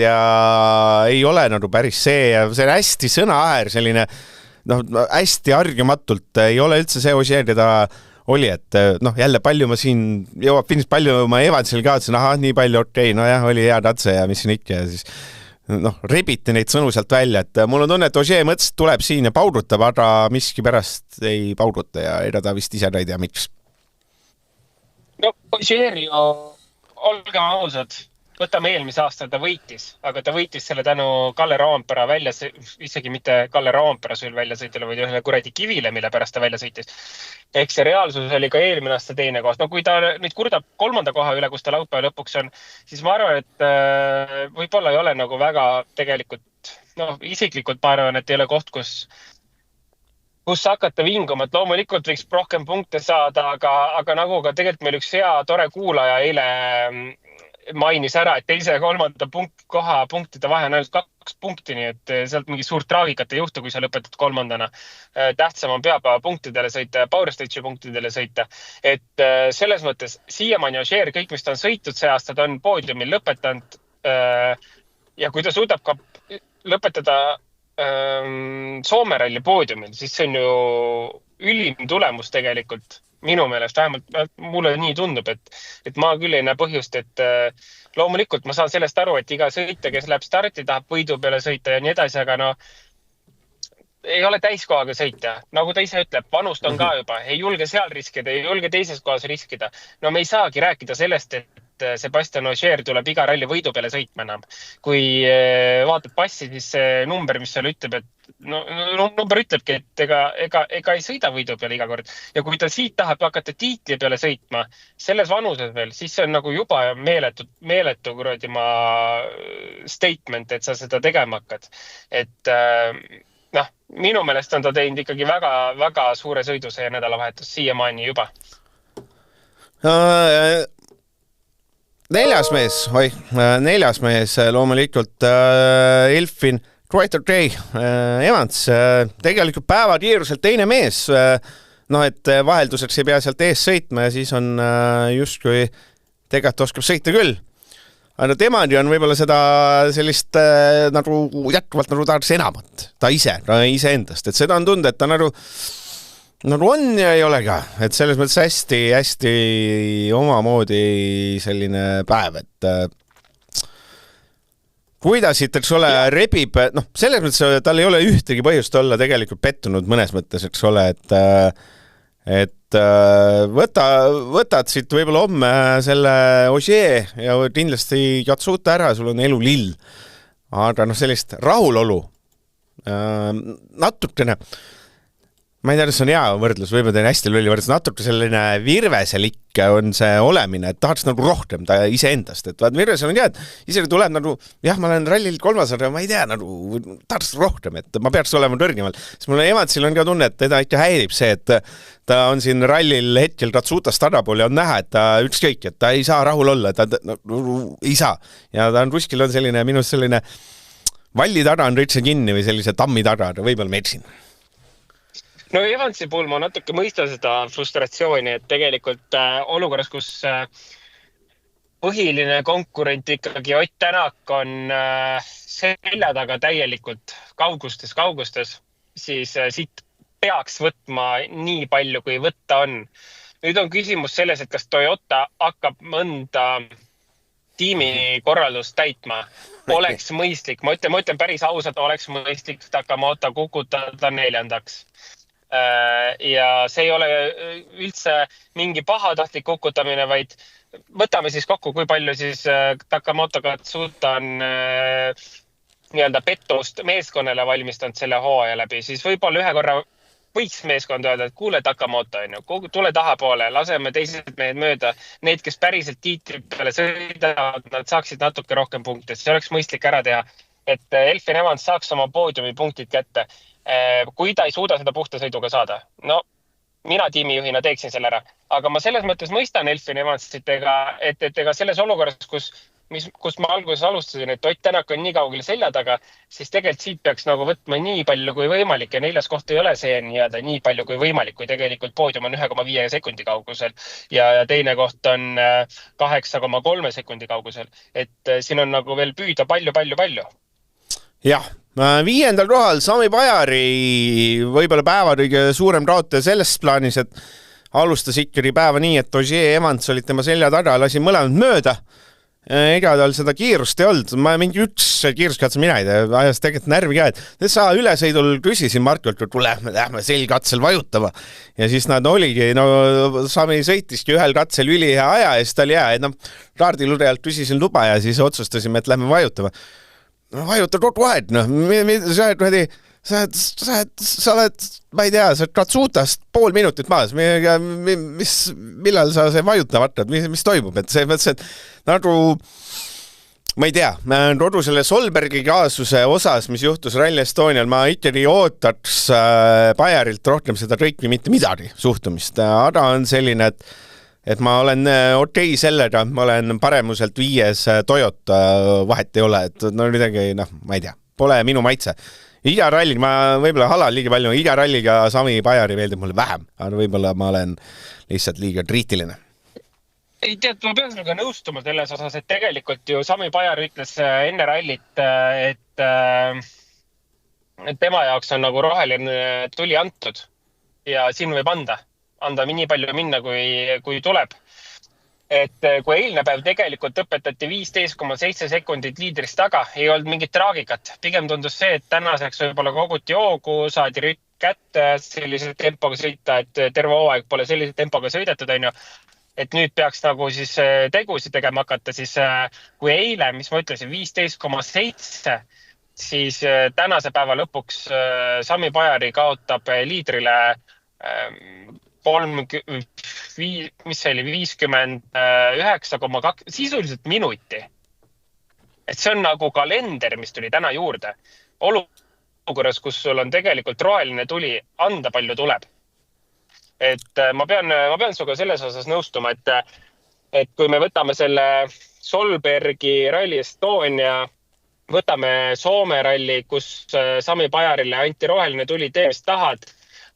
ja ei ole päris see ja see on hästi sõnaaher, selline hästi argimatult ei ole üldse see Ogier, keda oli, et jälle palju ma siin jõuab finis, palju ma Evansil kaotsin, nii palju, oli hea katse ja mis siin ikka ja siis rebiti neid sõnu sealt välja, et mul on tunne, et Ogier mõtles, et tuleb siin ja paudutab, aga miski pärast ei pauduta ja ega ta vist ise ei tea, miks. No, Ogier ju, olgem ausad, võtame eelmise aasta, ta võitis, aga ta võitis selle tänu Kalle Roompere välja, isegi mitte Kalle Roompere sul välja sõitile, vaid ühele kuradi kivile, mille pärast ta välja sõitis. Ehk see reaalsus oli ka eelmine aasta teine koht. No kui ta nüüd kurdab 3. koha üle, kus ta laupäeva lõpuks on, siis ma arvan, et võib-olla ei ole väga tegelikult, isiklikult ma arvan, et ei ole koht, kus hakata vinguma, et loomulikult võiks rohkem punkte saada, aga nagu ka tegelikult meil üks hea tore kuulaja mainis ära, et teise ja kolmanda koha punktide vahe on ainult 2 punkti, nii et sealt mingi suurt traagikat ei juhtu, kui sa lõpetad kolmandana. Tähtsam on pühapäeva punktidele sõita ja Power Stage'i punktidele sõita. Et selles mõttes siiamaani Ogier, kõik, mis ta on sõitud see aasta, ta on poodiumil lõpetanud. Ja kui ta suudab ka lõpetada Soome ralli poodiumil, siis see on ju ülim tulemus tegelikult. Minu meelest, vähemalt mulle nii tundub, et ma küll ei näe põhjust, et loomulikult ma saan sellest aru, et iga sõitja, kes läheb starti, tahab võidu peale sõita ja nii edasi, aga ei ole täiskohaga sõitja. Nagu ta ise ütleb, vanust on ka juba, ei julge seal riskida, ei julge teises kohas riskida. No me ei saagi rääkida sellest, et Sebastian Ogier tuleb iga ralli võidu peale sõitma enam. Kui vaatad passi, siis see number, mis seal ütleb, et number ütlebki, et ega ei sõida võidu peale iga kord. Ja kui ta siit tahab hakata tiitli peale sõitma, selles vanuses veel, siis see on nagu juba meeletu statement, et sa seda tegema hakkad. Et minu meelest on ta teinud ikkagi väga, väga suure sõidu see nädalavahetus siiamaani juba. Neljas mees loomulikult Elfin Gruyter-Jay Evans, tegelikult päeva kiiruselt teine mees, et vahelduseks ei pea sealt ees sõitma ja siis on justkui tegelikult oskab sõita küll. Aga temani on võib-olla seda sellist nagu jätkuvalt nagu tahaks enamat, ta ise endast, et seda on tunda, et ta nagu on ja ei ole ka, et selles mõttes hästi omamoodi selline päev, et kuidas siit, eks ole, rebib, selles mõttes tal ei ole ühtegi põhjust olla tegelikult pettunud mõnes mõttes, eks ole, et võtad siit võib-olla homme selle Ogier ja kindlasti Katsuta ära, sul on elu lill, aga sellist rahulolu natukene, ma ei tea, see on hea võrdlus, võib-olla teen hästi lolli võrdlus, natuke selline virveselik on see olemine, et tahaks nagu rohkem ta iseendast, et virvesel on et isegi tuleb nagu, jah, ma olen rallil 3, aga ma ei tea, nagu tahaks rohkem, et ma peaks olema kõrgemal. Siis mulle Evansil on ka tunne, et teda ikka häirib see, et ta on siin rallil hetkel Katsutast tagapool ja on näha, et ta ükskõik, et ta ei saa rahul olla, ta ei saa. Ja ta on kuskil on selline, minust selline valli taga on rütse kinni või sellise tammi taga, võib-olla metsin. No Evansi puhul ma natuke mõista seda frustratsiooni, et tegelikult olukorras, kus põhiline konkurent ikkagi Ott Tänak on selja taga täielikult kaugustes, siis siit peaks võtma nii palju, kui võtta on. Nüüd on küsimus selles, et kas Toyota hakkab mõnda tiimikorraldust täitma. Oleks mõistlik, ma ütlen päris ausalt, oleks mõistlik Takamoto kukutada 4. Ja see ei ole üldse mingi pahatahtlik kukutamine, vaid võtame siis kokku, kui palju siis Takamoto Katsuta on nii-öelda pettust meeskonnale valmistanud selle hooaja läbi, siis võib-olla ühe korra võiks meeskond öelda, et kuule Takamoto, tule tahapoole, laseme teised mehed mööda. Need, kes päriselt tiitli peale sõidavad, nad saaksid natuke rohkem punkte. See oleks mõistlik ära teha, et Elfin Evans saaks oma poodiumi punktid kätte. Kui ta ei suuda seda puhta sõiduga saada. No, mina tiimijuhina teeksin selle ära. Aga ma selles mõttes mõistan Elfin Evansit, et ega selles olukorras, kus ma alguses alustasin, et Ott Tänak on nii kaugel selja taga, siis tegelikult siit peaks nagu võtma nii palju kui võimalik ja 4. koht ei ole see nii palju kui võimalik, kui tegelikult poodium on 1,5 sekundi kaugusel ja teine koht on 8,3 sekundi kaugusel. Et siin on nagu veel püüda palju. Jah, 5. kohal Sami Pajari võib-olla päeva kõige suurem kaotaja selles plaanis, et alustas ikkagi päeva nii, et Ogier Evans olid tema selja taga, lasi mõlemad mööda. Ega tal seda kiirust ei olnud, ma mingi üks kiiruskatse mina ei tea, ajas tegelikult närvi ka, et sa ülesõidul küsisin Markolt, et lähme selkatsel vajutama ja siis nad oligi, Sami sõitiski ühel katsel ülihea aja ja siis ta oli hea, et kaardilurjalt küsisin luba ja siis otsustasime, et lähme vajutama. Vajuta kogu aeg, sa oled, ma ei tea, sa oled Katsutast pool minutit maas, millal sa see vajuta vaatad, mis toimub, et see mõttes, et nagu, ma ei tea, kogu selle Solbergi kaasuse osas, mis juhtus Rally Estonial, ma ikkagi ootaks Bajarilt rohkem seda kõiki mitte midagi suhtumist, aga on selline, et ma olen okei sellega, ma olen paremuselt 5 Toyota, vahet ei ole, et no midagi, ma ei tea, pole minu maitse. Iga ralli, ma võib-olla halan liiga palju, iga ralliga Sami Pajari meeldib mulle vähem, aga võib-olla ma olen lihtsalt liiga kriitiline. Ei tead, ma pean sinuga nõustuma selles osas, et tegelikult ju Sami Pajar ütles enne rallit, et tema jaoks on nagu roheline tuli antud ja siin võib anda nii palju minna, kui tuleb. Et kui eilne päev tegelikult õpetati 15,7 sekundit liidrist taga, ei olnud mingit traagikat. Pigem tundus see, et tänaseks võib-olla koguti hoogu, saadi rütt kätte sellise tempoga sõita, et terve hooaeg pole sellise tempoga sõidetud, on ju. Et nüüd peaks nagu siis tegusid tegema hakata, siis kui eile, mis ma ütlesin, 15,7, siis tänase päeva lõpuks Sami Pajari kaotab liidrile 59,2, sisuliselt minuti. Et see on nagu kalender, mis tuli täna juurde. Olukorras, kus sul on tegelikult roheline tuli, anda palju tuleb. Et ma pean sinuga selles osas nõustuma, et kui me võtame selle Solbergi Rally Estonia, võtame Soome ralli, kus Sami Pajarile anti roheline tuli, tee mis tahad,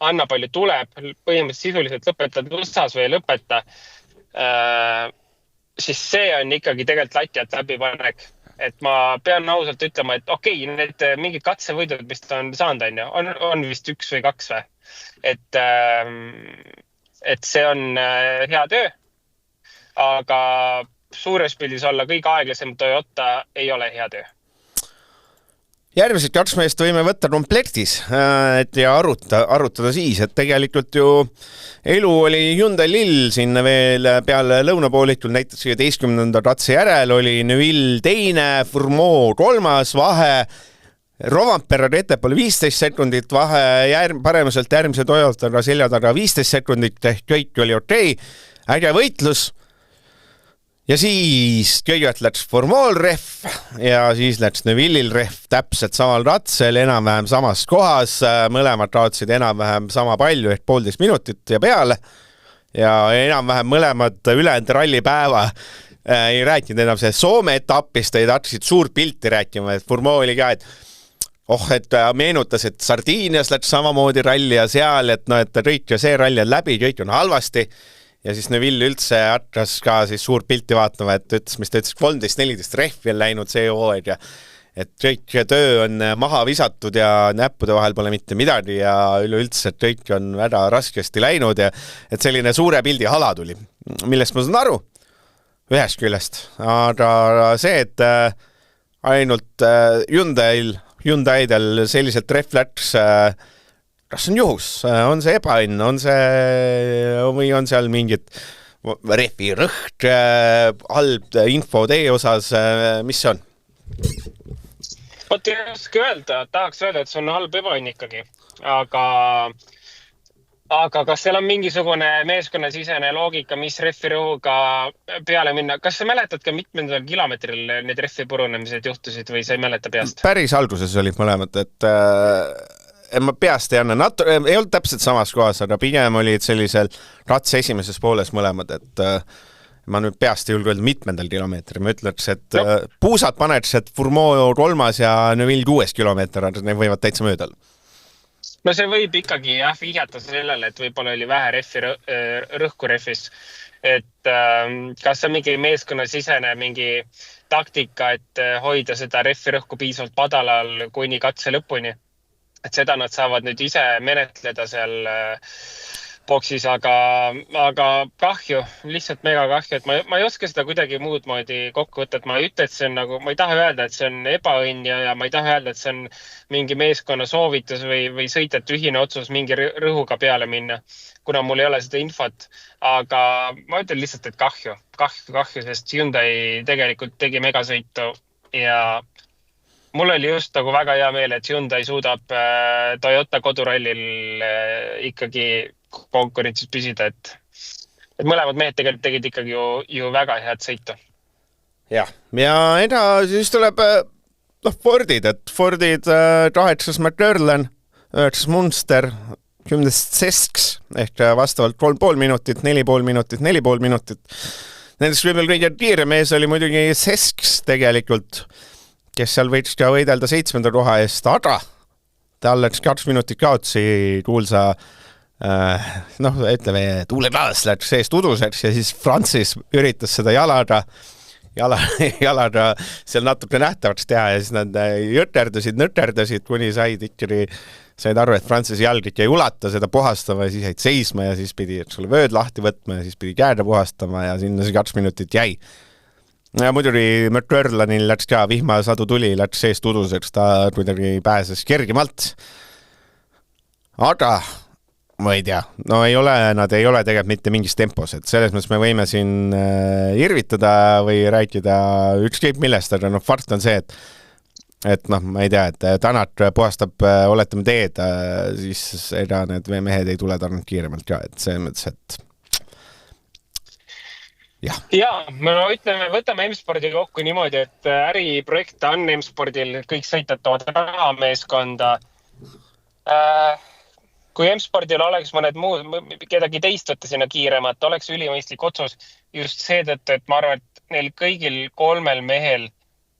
anna palju tuleb, põhimõtteliselt sisuliselt lõpetad USAs või ei lõpeta, siis see on ikkagi tegelikult latjalt läbipanek. Et ma pean ausalt ütlema, et okei, need mingid katsevõidud, mis ta on saanud, on vist 1 või 2 või. Et see on hea töö, aga suures pildis olla kõige aeglasem Toyota ei ole hea töö. Järgmised 2 meest võime võtta komplektis ja arutada siis, et tegelikult ju elu oli Hyundai Lill sinna veel peale lõunapoolitul, näiteks 11. katse järel oli Neville 2, Fourmaux 3, vahe Rovanperra Retepol 15 sekundit, vahe paremuselt järgmise Toyotaga selja taga 15 sekundit, ehk kõik oli okei, äge võitlus. Ja siis kõigepealt läks Fourmaux'l rehv ja siis läks Neville'il rehv täpselt samal katsel, enam-vähem samas kohas, mõlemad kaotsid enam-vähem sama palju, ehk 1,5 minutit ja peale. Ja enam-vähem mõlemad ülejäänud rallipäeva ei rääkinud enam see Soome etapist, ei hakkasid suurt pilti rääkima, et Fourmaux oli ka, et meenutas, et Sardiinias läks samamoodi ralli ja seal, et kõik ja see ralli on läbi, kõik on halvasti. Ja siis Neville üldse hakkas ka siis suurt pilti vaatama, et ütles, mis ta ütles, 13-14 rehvi on läinud see hooaeg ja et kõik töö on maha visatud ja näppude vahel pole mitte midagi ja üleüldse, et kõik on väga raskesti läinud ja et selline suure pildi hala tuli, millest ma saan aru ühest küljest, aga see, et ainult Hyundai'del selliselt rehv läks, kas on juhus, on see ebaõnn, või on seal mingid rehvi rõht, halb info teie osas, mis see on? Ei oska öelda, tahaks öelda, et see on halb ebaõnn ikkagi, aga kas seal on mingisugune meeskonnasisene loogika, mis rehvi rõhuga peale minna? Kas sa mäletad ka mitmendal kilomeetril need rehvi purunemised juhtusid või sa ei mäleta peast? Päris alguses olid mõlemad, et ma peast ei anna, ei olnud täpselt samas kohas, aga pigem olid sellisel katse esimeses pooles mõlemad, et ma nüüd peast ei julge öelda mitmendal kilomeetril, ma ütleks, et puusad paneks, et Fourmaux 3 ja Neville 6 kilomeeter, need võivad täitsa mööda olla. No see võib ikkagi vihjata sellele, et võib-olla oli vähe rõhku rehvis, et kas on mingi meeskonnasisene mingi taktika, et hoida seda rehvi rõhku piisavalt padalal kuni katse lõpuni. Et seda nad saavad nüüd ise menetleda seal boksis, aga kahju, lihtsalt mega kahju, et ma ei oska seda kuidagi muud moodi kokku võtta, et ma ei ütle, et see on nagu, ma ei taha öelda, et see on ebaõnn ja ma ei taha öelda, et see on mingi meeskonna soovitus või sõitjate ühine otsus mingi rõhuga peale minna, kuna mul ei ole seda infot, aga ma ütlen lihtsalt, et kahju, sest Hyundai tegelikult tegi megasõitu ja mul oli just nagu väga hea meel, et Hyundai suudab Toyota kodurallil ikkagi konkurentsis püsida, et mõlemad mehed tegelikult tegid ikkagi ju väga head sõitu. Ja siis tuleb Fordid, et Fordid 8. McLaren, 9. Munster, sesks ehk vastavalt 3,5 minutit, 4,5 minutit, 4,5 minutit. Nendest võib-olla kõige kiirem mees oli muidugi Sesks tegelikult, kes seal võiks ka võidelda 7. koha eest, aga tal läks 2 minutit kaotsi kuulsa ütleme, tuuleklaas läks seest uduseks ja siis Francis üritas seda jalaga seal natuke nähtavaks teha ja siis nad nõterdasid, kuni said aru, et Francis jalg ikka ei ulata seda puhastama ja siis jäid seisma ja siis pidi vööd lahti võtma ja siis pidi käeda puhastama ja sinna see 2 minutit jäi. Ja muidugi McCurlanil läks ka vihmasadu tuli, läks seest uduseks, ta kuidagi pääses kergemalt. Aga ma ei tea, nad ei ole tegelikult mitte mingis tempos, et selles mõttes me võime siin irvitada või rääkida ükskõik millest, aga fakt on see, et ma ei tea, et Tanat puhastab oletame teed, siis ega need mehed ei tule tarnult kiiremalt ka, et see mõttes, et ütleme, võtame M-spordi kokku niimoodi, et äriprojekt on M-spordil, kõik sõitjad toovad rahameeskonda. Kui M-spordil oleks mõned muud, kedagi teist võtta sinna kiiremat, oleks ülimõistlik otsus just seetõttu, et ma arvan, et neil kõigil 3 mehel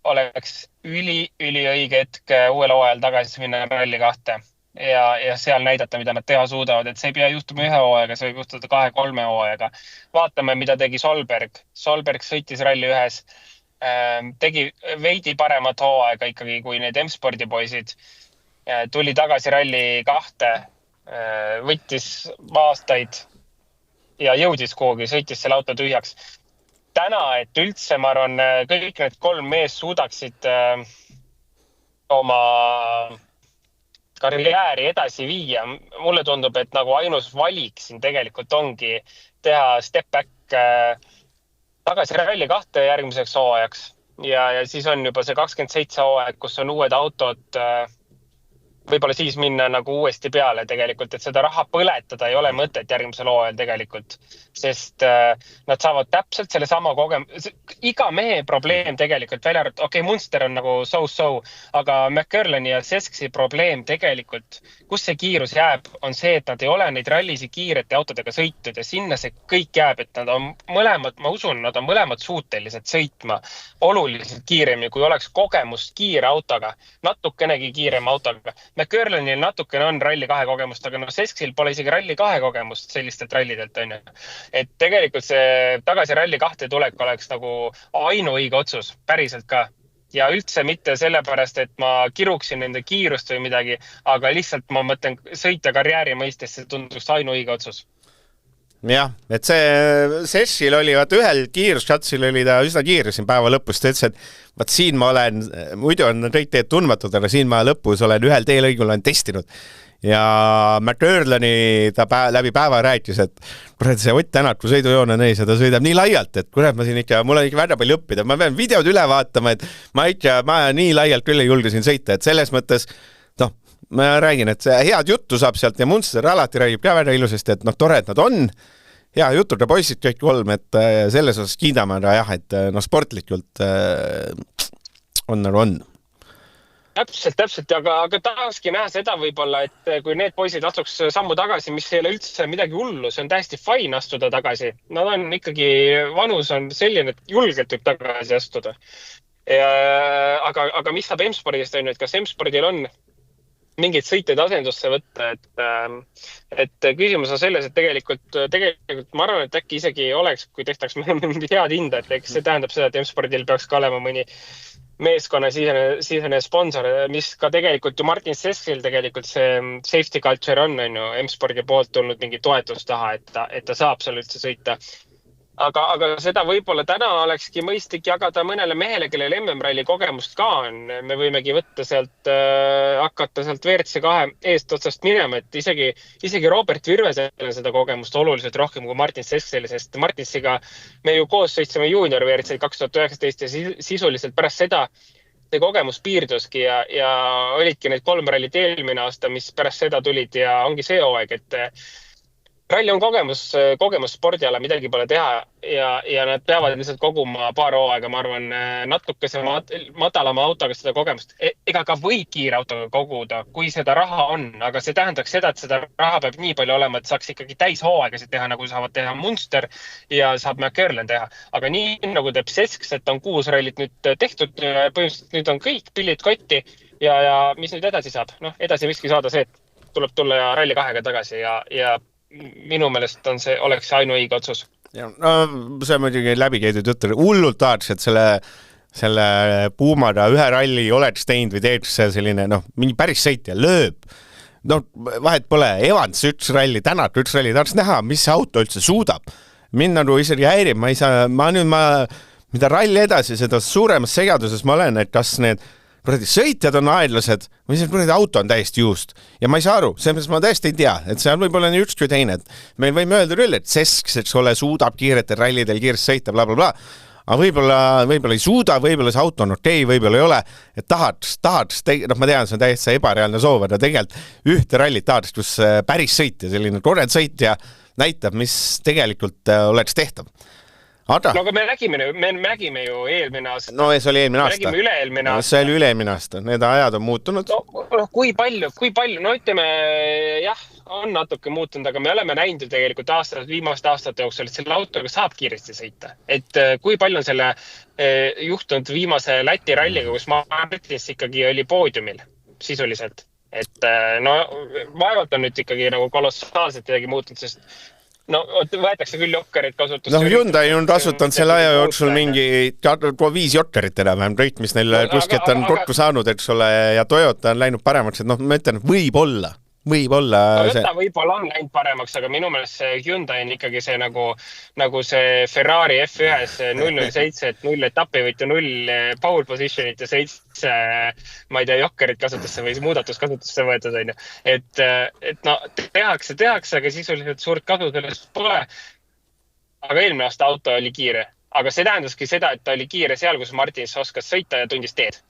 oleks üliõige hetk uuel hooajal tagasi minna Rally 2 ja seal näidata, mida nad teha suudavad. Et see ei pea juhtuma 1 hooaega, see võib juhtuda 2-3 hooaega. Vaatame, mida tegi Solberg. Solberg sõitis Rally 1, tegi veidi paremat hooaega ikkagi kui need M-spordi poisid. Tuli tagasi Rally 2, võttis aastaid ja jõudis kuhugi, sõitis selle auto tühjaks. Täna, et üldse, ma arvan, kõik need 3 mees suudaksid oma karjääri edasi viia. Mulle tundub, et nagu ainus valik siin tegelikult ongi teha step back tagasi Rally 2 järgmiseks hooajaks. Ja siis on juba see 27 hooaeg, kus on uued autod, võib-olla siis minna nagu uuesti peale tegelikult, et seda raha põletada ei ole mõtet järgmisel hooajal tegelikult, sest nad saavad täpselt selle sama iga mehe probleem tegelikult välja arvatud, Munster on nagu so-so, aga McCurlani ja Sesksi probleem tegelikult, kus see kiirus jääb, on see, et nad ei ole neid rallisi kiirete autodega sõitud ja sinna see kõik jääb, et nad on mõlemad, ma usun, nad on mõlemad suutelised sõitma oluliselt kiiremini, kui oleks kogemust kiire autoga, natukenegi kiirema autoga. McCurlanil natukene on Rally 2 kogemust, aga Sesksil pole isegi Rally 2 kogemust sellistelt rallidelt, on ju. Et tegelikult see tagasi Rally 2 tulek oleks nagu ainuõige otsus, päriselt ka. Ja üldse mitte sellepärast, et ma kiruksin nende kiirust või midagi, aga lihtsalt ma mõtlen sõita karjääri mõistes, see tunduks ainuõige otsus. Jah, et see Sessil oli, ühel kiiruskatsil oli ta üsna kiire siin päeva lõpus, ta ütles, et siin ma olen, muidu on kõik teed tundmatud, aga siin ma lõpus olen ühel teelõigul olen testinud. Ja McCurlani ta läbi päeva rääkis, et kurat, see Ott Tänaku sõidujoon on ees ja ta sõidab nii laialt, et kurat, mul on ikka väga palju õppida, ma pean videod üle vaatama, et ma nii laialt küll ei julge siin sõita, et selles mõttes ma räägin, et see head juttu saab sealt ja Munster alati räägib ka väga ilusasti, et tore, et nad on hea jutuga poisid kõik 3, et selles osas kiidame, aga jah, et sportlikult on nagu on. Täpselt, aga tahakski näha seda võib-olla, et kui need poisid astuks sammu tagasi, mis ei ole üldse midagi hullu, see on täiesti fine astuda tagasi. Nad on ikkagi, vanus on selline, et julgelt võib tagasi astuda. Aga mis saab M-spordist on, et kas M-spordil on mingeid sõiteid asendusse võtta, et küsimus on selles, et tegelikult ma arvan, et äkki isegi oleks, kui tehtaks head hinda, et eks see tähendab seda, et M-spordil peaks ka olema mõni meeskonna sisene sponsor, mis ka tegelikult ju Martin Sessil tegelikult see safety culture on ju M-spordi poolt tulnud mingi toetus taha, et ta saab seal üldse sõita. Aga seda võib-olla täna olekski mõistlik jagada mõnele mehele, kellel MM-ralli kogemust ka on. Me võimegi võtta sealt, hakata sealt WRC2 eest otsast minema, et isegi Robert Virvesel on seda kogemust oluliselt rohkem kui Martin Sessel, sest Martinsiga me ju koos sõitsime junior WRC 2019 ja sisuliselt pärast seda see kogemus piirduski ja olidki need 3 rallit eelmine aasta, mis pärast seda tulid ja ongi see hooaeg, Ralli on kogemus spordiala, midagi pole teha ja nad peavad lihtsalt koguma paar hooaega, ma arvan, natukese madalama autoga seda kogemust. Ega ka võib kiire autoga koguda, kui seda raha on, aga see tähendaks seda, et seda raha peab nii palju olema, et saaks ikkagi täis hooaegasid teha, nagu saavad teha Munster ja saab McKerlen teha. Aga nii nagu teeb Sesks, et on 6 rallit nüüd tehtud, põhimõtteliselt nüüd on kõik pillid kotti ja mis nüüd edasi saab? Edasi võikski saada see, et tuleb tulla ja Rally 2-ga tagasi ja minu meelest oleks see ainuõige otsus. Ja, no see on muidugi läbikäidud juttu. Hullult tahaks, et selle Puumada ühe ralli oleks teinud või teeks selline, mingi päris sõitja lööb. Vahet pole, Evans üks ralli, Tänat üks ralli, tahaks näha, mis see auto üldse suudab. Mind nagu isegi häirib, mida ralli edasi, seda suuremas segaduses ma olen, et kas need sõitjad on aedlased või see auto on täiesti juust. Ja ma ei saa aru, selles ma täiesti ei tea, et seal võib olla nii üks kui teine. Meil võime öelda küll, et Sesks, eks ole, suudab kiiretel rallidel kiiresti sõita, blablabla. Aga võib-olla ei suuda, võib-olla see auto on okei, võib-olla ei ole. Et tahaks, ma tean, see on täiesti ebareaalne soov, aga tegelikult ühte rallit tahaks, kus päris sõitja, selline korreld sõitja näitab, mis tegelikult oleks tehtav. Aga me nägime ju eelmine aasta. No see oli eelmine aasta. Me nägime üle-eelmine aasta. See oli üle-eelmine aasta. Need ajad on muutunud. Kui palju, ütleme, jah, on natuke muutunud, aga me oleme näinud ju tegelikult viimaste aastate jooksul, et selle autoga saab kiiresti sõita. Et kui palju on selle juhtunud viimase Läti ralliga, kus Martis ikkagi oli poodiumil sisuliselt. Et vaevalt on nüüd ikkagi nagu kolossaalselt midagi muutunud, sest võetakse küll jokkerit kasutusse. Hyundai on kasutanud selle aja jooksul mingi 5 jokkerit enam, kõik, mis neil kuskilt on kokku saanud, eks ole, ja Toyota on läinud paremaks, et ma ütlen, võib-olla. Toyota võib-olla on läinud paremaks, aga minu meelest see Hyundai on ikkagi see nagu see Ferrari F1-s 007, et 0 etapivõitu, 0 pole positionit ja 7, ma ei tea, jokkerit kasutusse või muudatuskasutusse võetud, on ju. Et tehakse, aga sisuliselt suurt kasu sellest pole. Aga eelmine aasta auto oli kiire. Aga see tähendaski seda, et ta oli kiire seal, kus Martins oskas sõita ja tundis teed.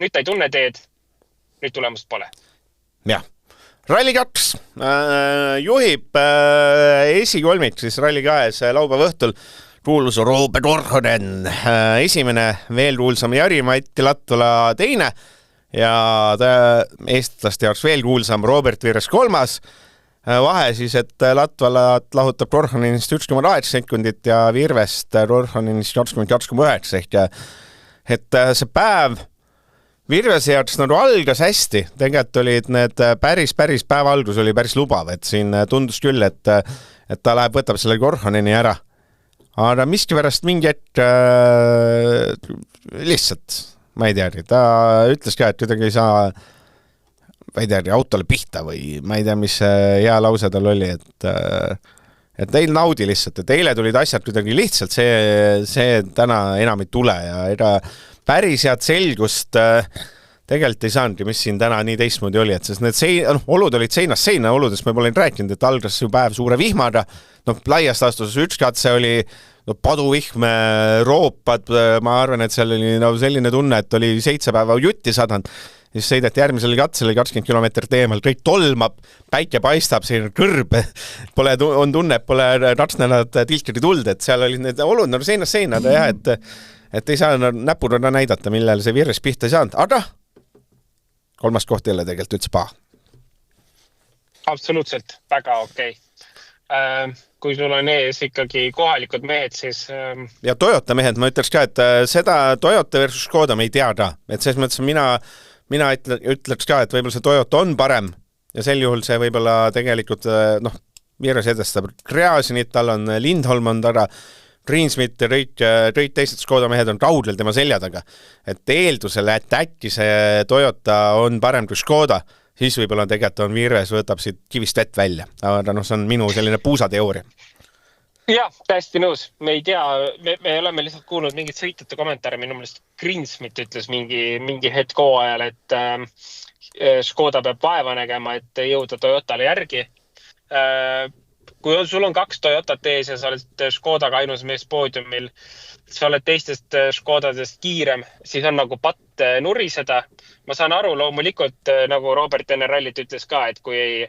Nüüd ta ei tunne teed, nüüd tulemust pole. Jah. Rally 2 juhib esikolmik siis Rally 2 laupäeva õhtul kuulus Robert Orhonen esimene, veel kuulsam Jari-Matti Latvala teine ja eestlaste jaoks veel kuulsam Robert Virres 3. Vahe siis, et Latvalat lahutab Orhonenist 1,8 sekundit ja Virvest Orhonenist 22,9 ehk et see päev Virvese jaoks algas hästi, tegelikult olid need päris päeva algus oli päris lubav, et siin tundus küll, et ta võtab selle Orhoneni ära. Aga miskipärast mingi hetk lihtsalt, ma ei tea, ta ütles ka, et kuidagi ei saa, ma ei tea, autole pihta või ma ei tea, mis hea lause tal oli, et teil naudi lihtsalt, et eile tulid asjad kuidagi lihtsalt, see täna enam ei tule ja päris head selgust tegelikult ei saanudki, mis siin täna nii teistmoodi oli, et sest need olud olid seinast seina oludest, ma pole rääkinud, et algas ju päev suure vihmaga, laiast astuses üks katse oli paduvihm, roopad, ma arvan, et seal oli selline tunne, et oli 7 päeva jutti sadanud, siis sõideti järgmisele katsele 20 kilomeetrit eemal, kõik tolmab, päike paistab, selline kõrb, on tunne, et pole ratsnelad tilkiri tuld, et seal olid need olud seinast seinad ja et ei saa näpurana näidata, millel see Virres pihta ei saanud, aga 3. koht jälle tegelikult üldse paha. Absoluutselt, väga okei. Kui sul on ees ikkagi kohalikud mehed, siis... Ja Toyota mehed, ma ütleks ka, et seda Toyota versus Škoda me ei tea ka, et selles mõttes mina ütleks ka, et võib-olla see Toyota on parem ja sel juhul see võib-olla tegelikult Virres edestab Kreasinit, tal on Lindholm on taga, Greensmith ja kõik teised Škoda mehed on kaudel tema selja taga. Et eeldusele, et äkki see Toyota on parem kui Škoda, siis võib-olla tegelikult on Virves, võtab siit kivist vett välja. Aga see on minu selline puusateooria. Jah, täiesti nõus. Me ei tea, me oleme lihtsalt kuulnud mingit sõitjate kommentaare, minu meelest Greensmith ütles mingi hetk ajal, et Škoda peab vaeva nägema, et jõuda Toyotale järgi. kui sul on 2 Toyotat ees ja sa oled Škodaga ainus mees poodiumil, sa oled teistest Škodadest kiirem, siis on nagu patt nuriseda. Ma saan aru loomulikult, nagu Robert enne rallit ütles ka, et kui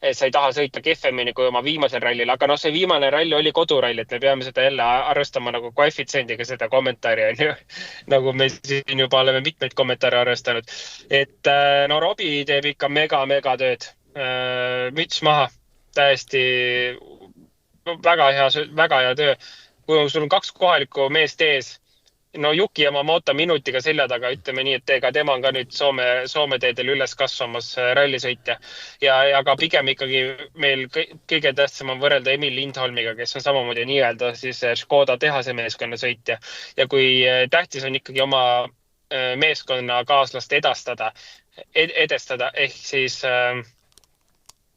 sa ei taha sõita kehvemini kui oma viimasel rallil, aga see viimane ralli oli koduralli, et me peame seda jälle arvestama nagu koefitsiendiga seda kommentaari, on ju. Nagu me siin juba oleme mitmeid kommentaare arvestanud. Et Robbie teeb ikka mega tööd. Müts maha. Täiesti väga hea töö. Kui sul on 2 kohalikku meest ees, Juki ja Mamoto minutiga selja taga, ütleme nii, et ega tema on ka nüüd Soome teedel üles kasvamas rallisõitja. Ja ka pigem ikkagi meil kõige tähtsam on võrrelda Emil Lindholmiga, kes on samamoodi nii-öelda siis Škoda tehase meeskonna sõitja. Ja kui tähtis on ikkagi oma meeskonna kaaslast edestada, ehk siis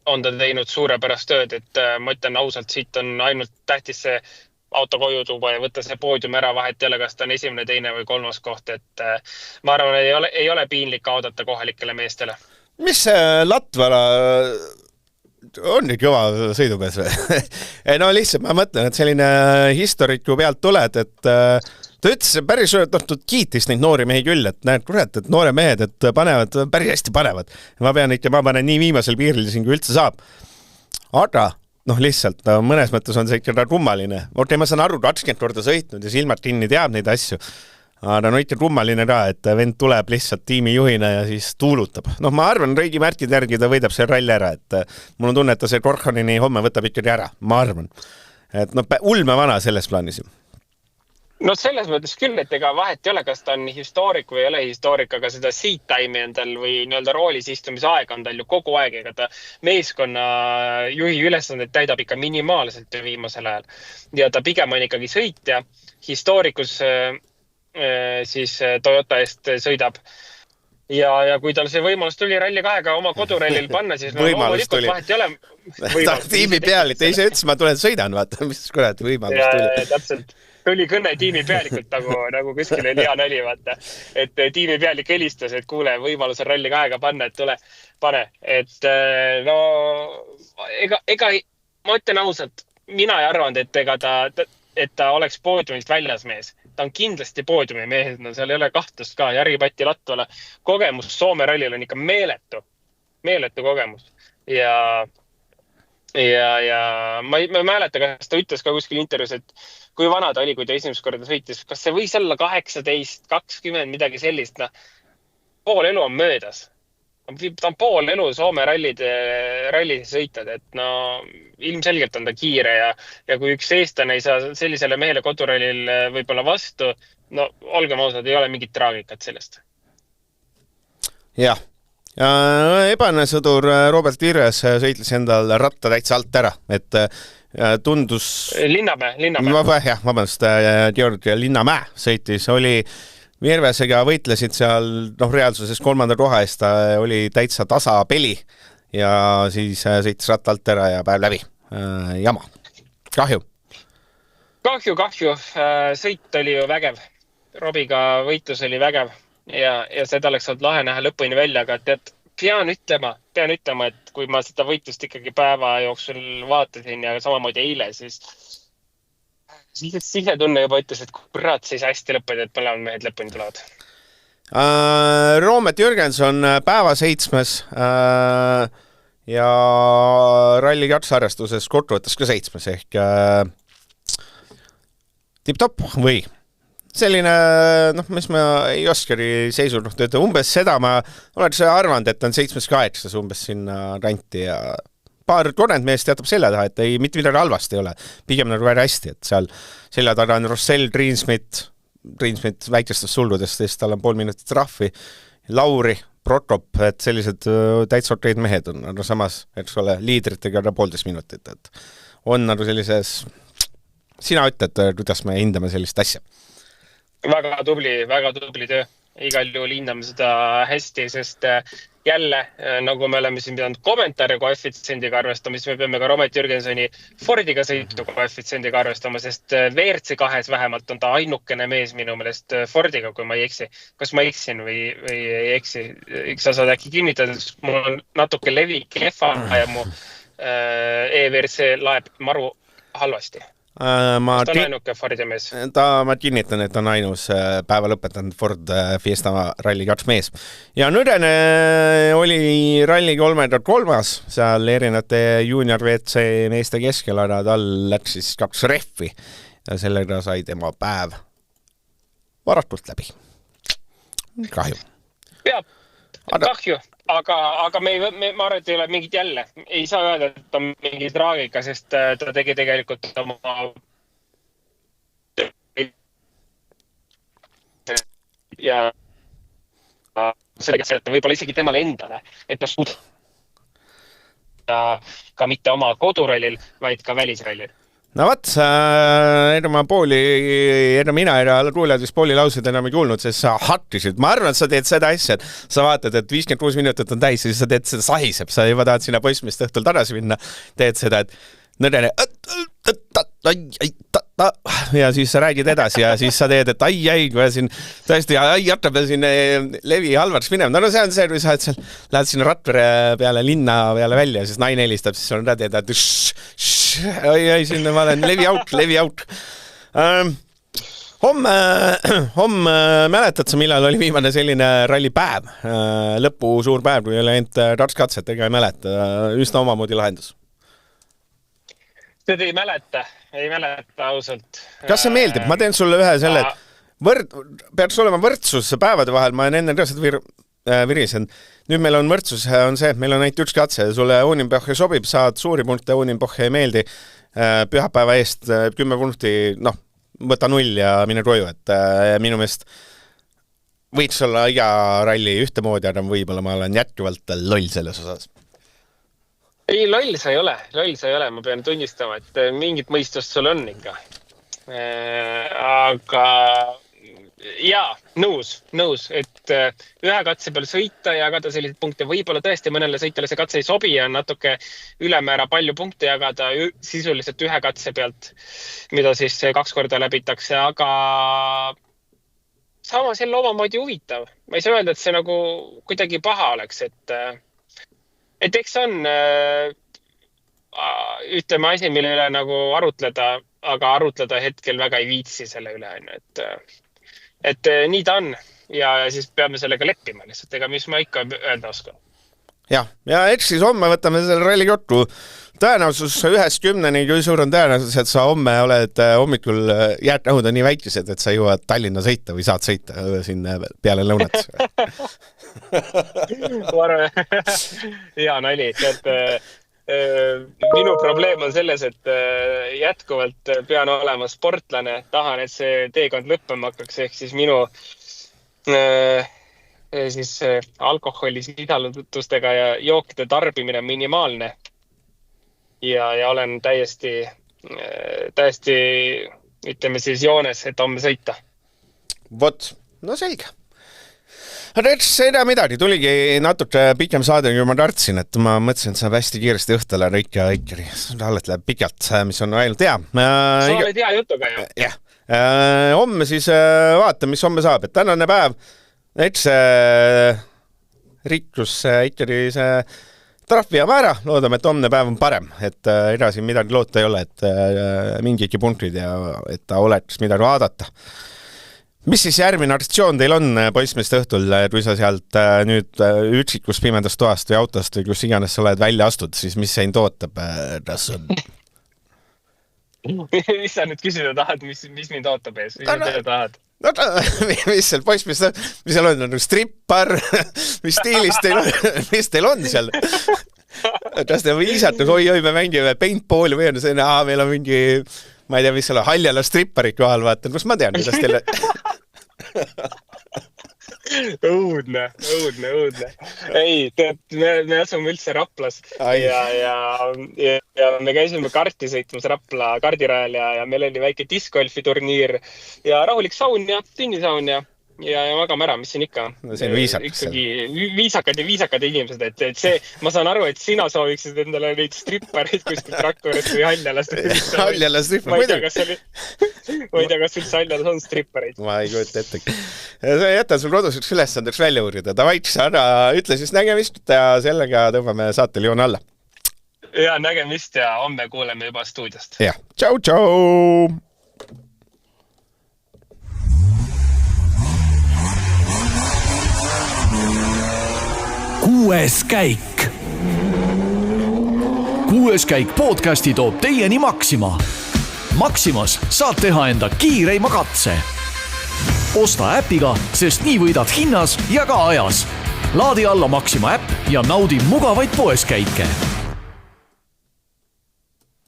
on ta teinud suurepärast tööd, et ma ütlen ausalt, siit on ainult tähtis see auto koju tuua ja võtta see poodium ära, vahet ei ole, kas ta on 1., 2. või 3. koht, et ma arvan, ei ole piinlik kaodata kohalikele meestele. Mis see Latvala on nüüd kõva sõidumees või? No lihtsalt ma mõtlen, et selline historiku pealt tuled, et ta ütles päris kiitis neid noori mehi küll, et näed, kurat, et noore mehed, et panevad, päris hästi panevad. Ma panen nii viimasel piiril siin, kui üldse saab. Aga lihtsalt mõnes mõttes on see ikka kummaline. Ma saan aru, 20 korda sõitnud ja silmad kinni teab neid asju. Aga ikka kummaline ka, et vend tuleb lihtsalt tiimijuhina ja siis tuulutab. Ma arvan, riigimärkide järgi ta võidab see ralli ära, et mul on tunne, et ta see Korhonini homme võtab ikkagi ära. Ma arvan. Et ulme vana selles plaanis. No selles mõttes küll, et ega vahet ei ole, kas ta on historik või ei ole historik, aga seda seat time'i on tal või nii-öelda roolis istumise aega on tal ju kogu aeg, ega ta meeskonna juhi ülesanded täidab ikka minimaalselt viimasel ajal. Ja ta pigem on ikkagi sõitja, historikus siis Toyota eest sõidab. Ja kui tal see võimalus tuli Rally 2-ga oma kodurallil panna, siis loomulikult vahet ei ole. Ta tiimi peal, et ei see ütles, ma tulen sõidan, vaata, mis kurat võimalus tuli. Täpselt. Tuli kõne tiimi pealikult nagu kuskil oli hea nali, vaata. Et tiimi pealik helistas, et kuule, võimalus on Rally 2-ga panna, et tule, pane. Et ega ma ütlen ausalt, mina ei arvanud, et ta oleks poodiumist väljas mees. Ta on kindlasti poodiumi mees, seal ei ole kahtlust ka. Jari-Patti Latvala kogemus Soome rallil on ikka meeletu kogemus. Ja ma ei mäleta, kas ta ütles ka kuskil intervjuus, et kui vana ta oli, kui ta esimest korda sõitis, kas see võis olla 18, 20, midagi sellist. Pool elu on möödas. Ta on pool elu Soome ralli sõitad, et ilmselgelt on ta kiire ja kui üks eestlane ei saa sellisele mehele kodurallil võib-olla vastu, olgem ausad, ei ole mingit traagikat sellest. Jah. Ebane sõdur Robert Virves sõitles endal ratta täitsa alt ära, et tundus... Linnamäe. Jah, vabandust, Georg Linnamäe sõitis, oli Virvesega võitlesid seal reaalsuses 3. koha eest, ta oli täitsa tasa peli ja siis sõitis ratta alt ära ja päev läbi. Jama. Kahju. Sõit oli ju vägev. Robiga võitlus oli vägev. Ja seda oleks olnud lahe näha lõpuni välja, aga pean ütlema, et kui ma seda võitlust ikkagi päeva jooksul vaatasin ja samamoodi eile, siis sisetunne juba ütles, et kurat, siis hästi lõppeda, et mõlemad mehed lõpuni tulevad. Roomet Jürgenson päeva 7. Ja Rally 2 arvestuses kokkuvõttes ka 7. ehk tip-top või? Selline, mis ma ei oskagi seisunud, et umbes seda ma oleks arvanud, et on 7-8 umbes sinna ranti ja paar korrend meest jätab selja taha, et ei, mitte midagi halvasti ei ole. Pigem nagu väga hästi, et seal selja taga on Rossell, Greensmith väikestest sulludest, sest tal on 5 minutit trahvi, Lauri, Prokop, et sellised täitsa okreid mehed on, aga samas, eks ole, liidritega 1,5 minutit, et on nagu sellises, sina ütled, kuidas me hindame sellist asja? Väga tubli töö. Igal juhul hindame seda hästi, sest jälle, nagu me oleme siin pidanud kommentaari koefitsiendiga arvestama, siis me peame ka Robert Jürgensoni Fordiga sõitu koefitsiendiga arvestama, sest WRC2-s vähemalt on ta ainukene mees minu meelest Fordiga, kui ma ei eksi. Kas ma eksin või ei eksi? Sa saad äkki kinnitada, sest mul on natuke levi kehva ja mu EVRC laeb maru halvasti. Ta on ainuke Fordi mees. Ma kinnitan, et on ainus päeva lõpetanud Ford Fiesta Rally 2 mees. Ja Nõrene oli Rally 3 seal erinevate junior WC meeste keskel, aga tal läks siis 2 rehvi ja sellega sai tema päev varatult läbi. Kahju. Kahju. Aga ma arvan, et ei ole mingit jälle. Ei saa öelda, et on mingi traagika, sest ta tegi tegelikult oma ja sellega et võib-olla isegi temale endale, et ta suudab ka mitte oma kodurallil, vaid ka välisrallil. No võt, mina ja kuulajad vist pooli lausid enam ei kuulnud, sest sa hattisid. Ma arvan, et sa teed seda asja, et sa vaatad, et 56 minutit on täis ja siis sa teed seda sahiseb. Sa juba tahad sinna poissmeest õhtul tagasi minna, teed seda, et Nõrene ja siis sa räägid edasi ja siis sa teed, et ai, kui siin tõesti hakkab siin levi halvaks minema. No see on see, kui sa lähed sinna Ratvere peale linna peale välja ja siis naine helistab, siis on teed, et oi, sinna ma olen levi out. Homme mäletad sa, millal oli viimane selline rallipäev, lõpu suur päev, kui oli ainult ratskatset, ega ei mäleta, üsna omamoodi lahendus. Seda ei mäleta ausalt. Kas see meeldib? Ma teen sulle ühe selle, et peaks olema võrdsus päevade vahel. Ma olen enne ka seda virisen. Nüüd meil on võrdsus, on see, et meil on ainult üks katse. Sulle Unimpoche sobib, saad suuri punkte, Unimpoche ei meeldi. Pühapäeva eest 10 punkti, võta 0 ja mine koju. Et minu meelest võiks olla iga ralli ühtemoodi, aga võib-olla ma olen jätkuvalt loll selles osas. Ei, loll sa ei ole, ma pean tunnistama, et mingit mõistust sul on ikka. Aga jaa, nõus, et ühe katse peal sõita ja jagada selliseid punkte, võib-olla tõesti mõnele sõitjale see katse ei sobi ja natuke ülemäära palju punkte jagada sisuliselt ühe katse pealt, mida siis 2 korda läbitakse, aga samas jälle omamoodi huvitav. Ma ei saa öelda, et see nagu kuidagi paha oleks, et eks on ütleme asi, mille üle nagu arutleda, aga arutleda hetkel väga ei viitsi selle üle. Et nii ta on ja siis peame sellega leppima lihtsalt, ega mis ma ikka öelda oskan. Ja eks siis homme võtame selle ralli kokku. Tõenäosus 1-10, kui suur on tõenäosus, et sa homme oled hommikul jäätnahud on nii väikesed, et sa jõuad Tallinna sõita või saad sõita siin peale lõunat. Hea nali, et minu probleem on selles, et jätkuvalt pean olema sportlane, tahan, et see teekond lõppema hakkaks, ehk siis minu siis alkoholi sisaldustega ja jookide tarbimine minimaalne ja olen täiesti ütleme siis joones, et homme sõita. Vot, no selge. Aga eks ei tea midagi, tuligi natuke pikem saade, kui ma tartsin, et ma mõtlesin, et saab hästi kiiresti õhtule rõikja õikeri. Allet läheb pikalt, mis on ainult hea. Sa oled hea jutuga ju. Jah. Homme siis vaata, mis homme saab. Et tänane päev, eks rikkus ikkagi see trahvi ja määra, loodame, et homne päev on parem, et edasi midagi loota ei ole, et mingidki punktid ja et ta oleks midagi vaadata. Mis siis järgmine aktsioon teil on poissmeeste õhtul, kui sa sealt nüüd üksikus pimedast toast või autost või kus iganes sa oled välja astud, siis mis sind ootab, kas on? Mis sa nüüd küsida tahad, mis mind ootab ees? Mis sa tahad? No mis seal poissmeeste, mis seal on strippar, mis stiilis teil on seal? Kas te viisatud, oi, me mängime paintballi või on see, meil on mingi, ma ei tea, mis seal on, haljala stripparit kohal, vaatan, kus ma tean, kuidas teile... Õudne. Ei, me asume üldse Raplas ja me käisime karti sõitmas Rapla kardirajal ja meil oli väike discgolfi turniir ja rahulik saun ja tunnisaun ja magame ära, mis siin ikka. No see on viisakas. Ikkagi viisakad inimesed, et see, ma saan aru, et sina sooviksid endale neid strippareid kuskilt Rakverest või Haljalast. Haljalast strippareid, muidugi. Ma ei tea, kas üldse Haljalas on strippareid. Ma ei kujuta ettegi. See jätta sul koduseks ülesandeks välja uurida. Ta vaiks ära, ütle siis nägemist ja sellega tõmbame saatel joon alla. Ja nägemist ja homme kuuleme juba stuudiost. jah, tšau. Kuues käik. Kuues käik podcasti toob teieni Maxima. Maximas saad teha enda kiireima katse. Osta äpiga, sest nii võidad hinnas ja ka ajas. Laadi alla Maxima äpp ja naudi mugavaid poeskäike.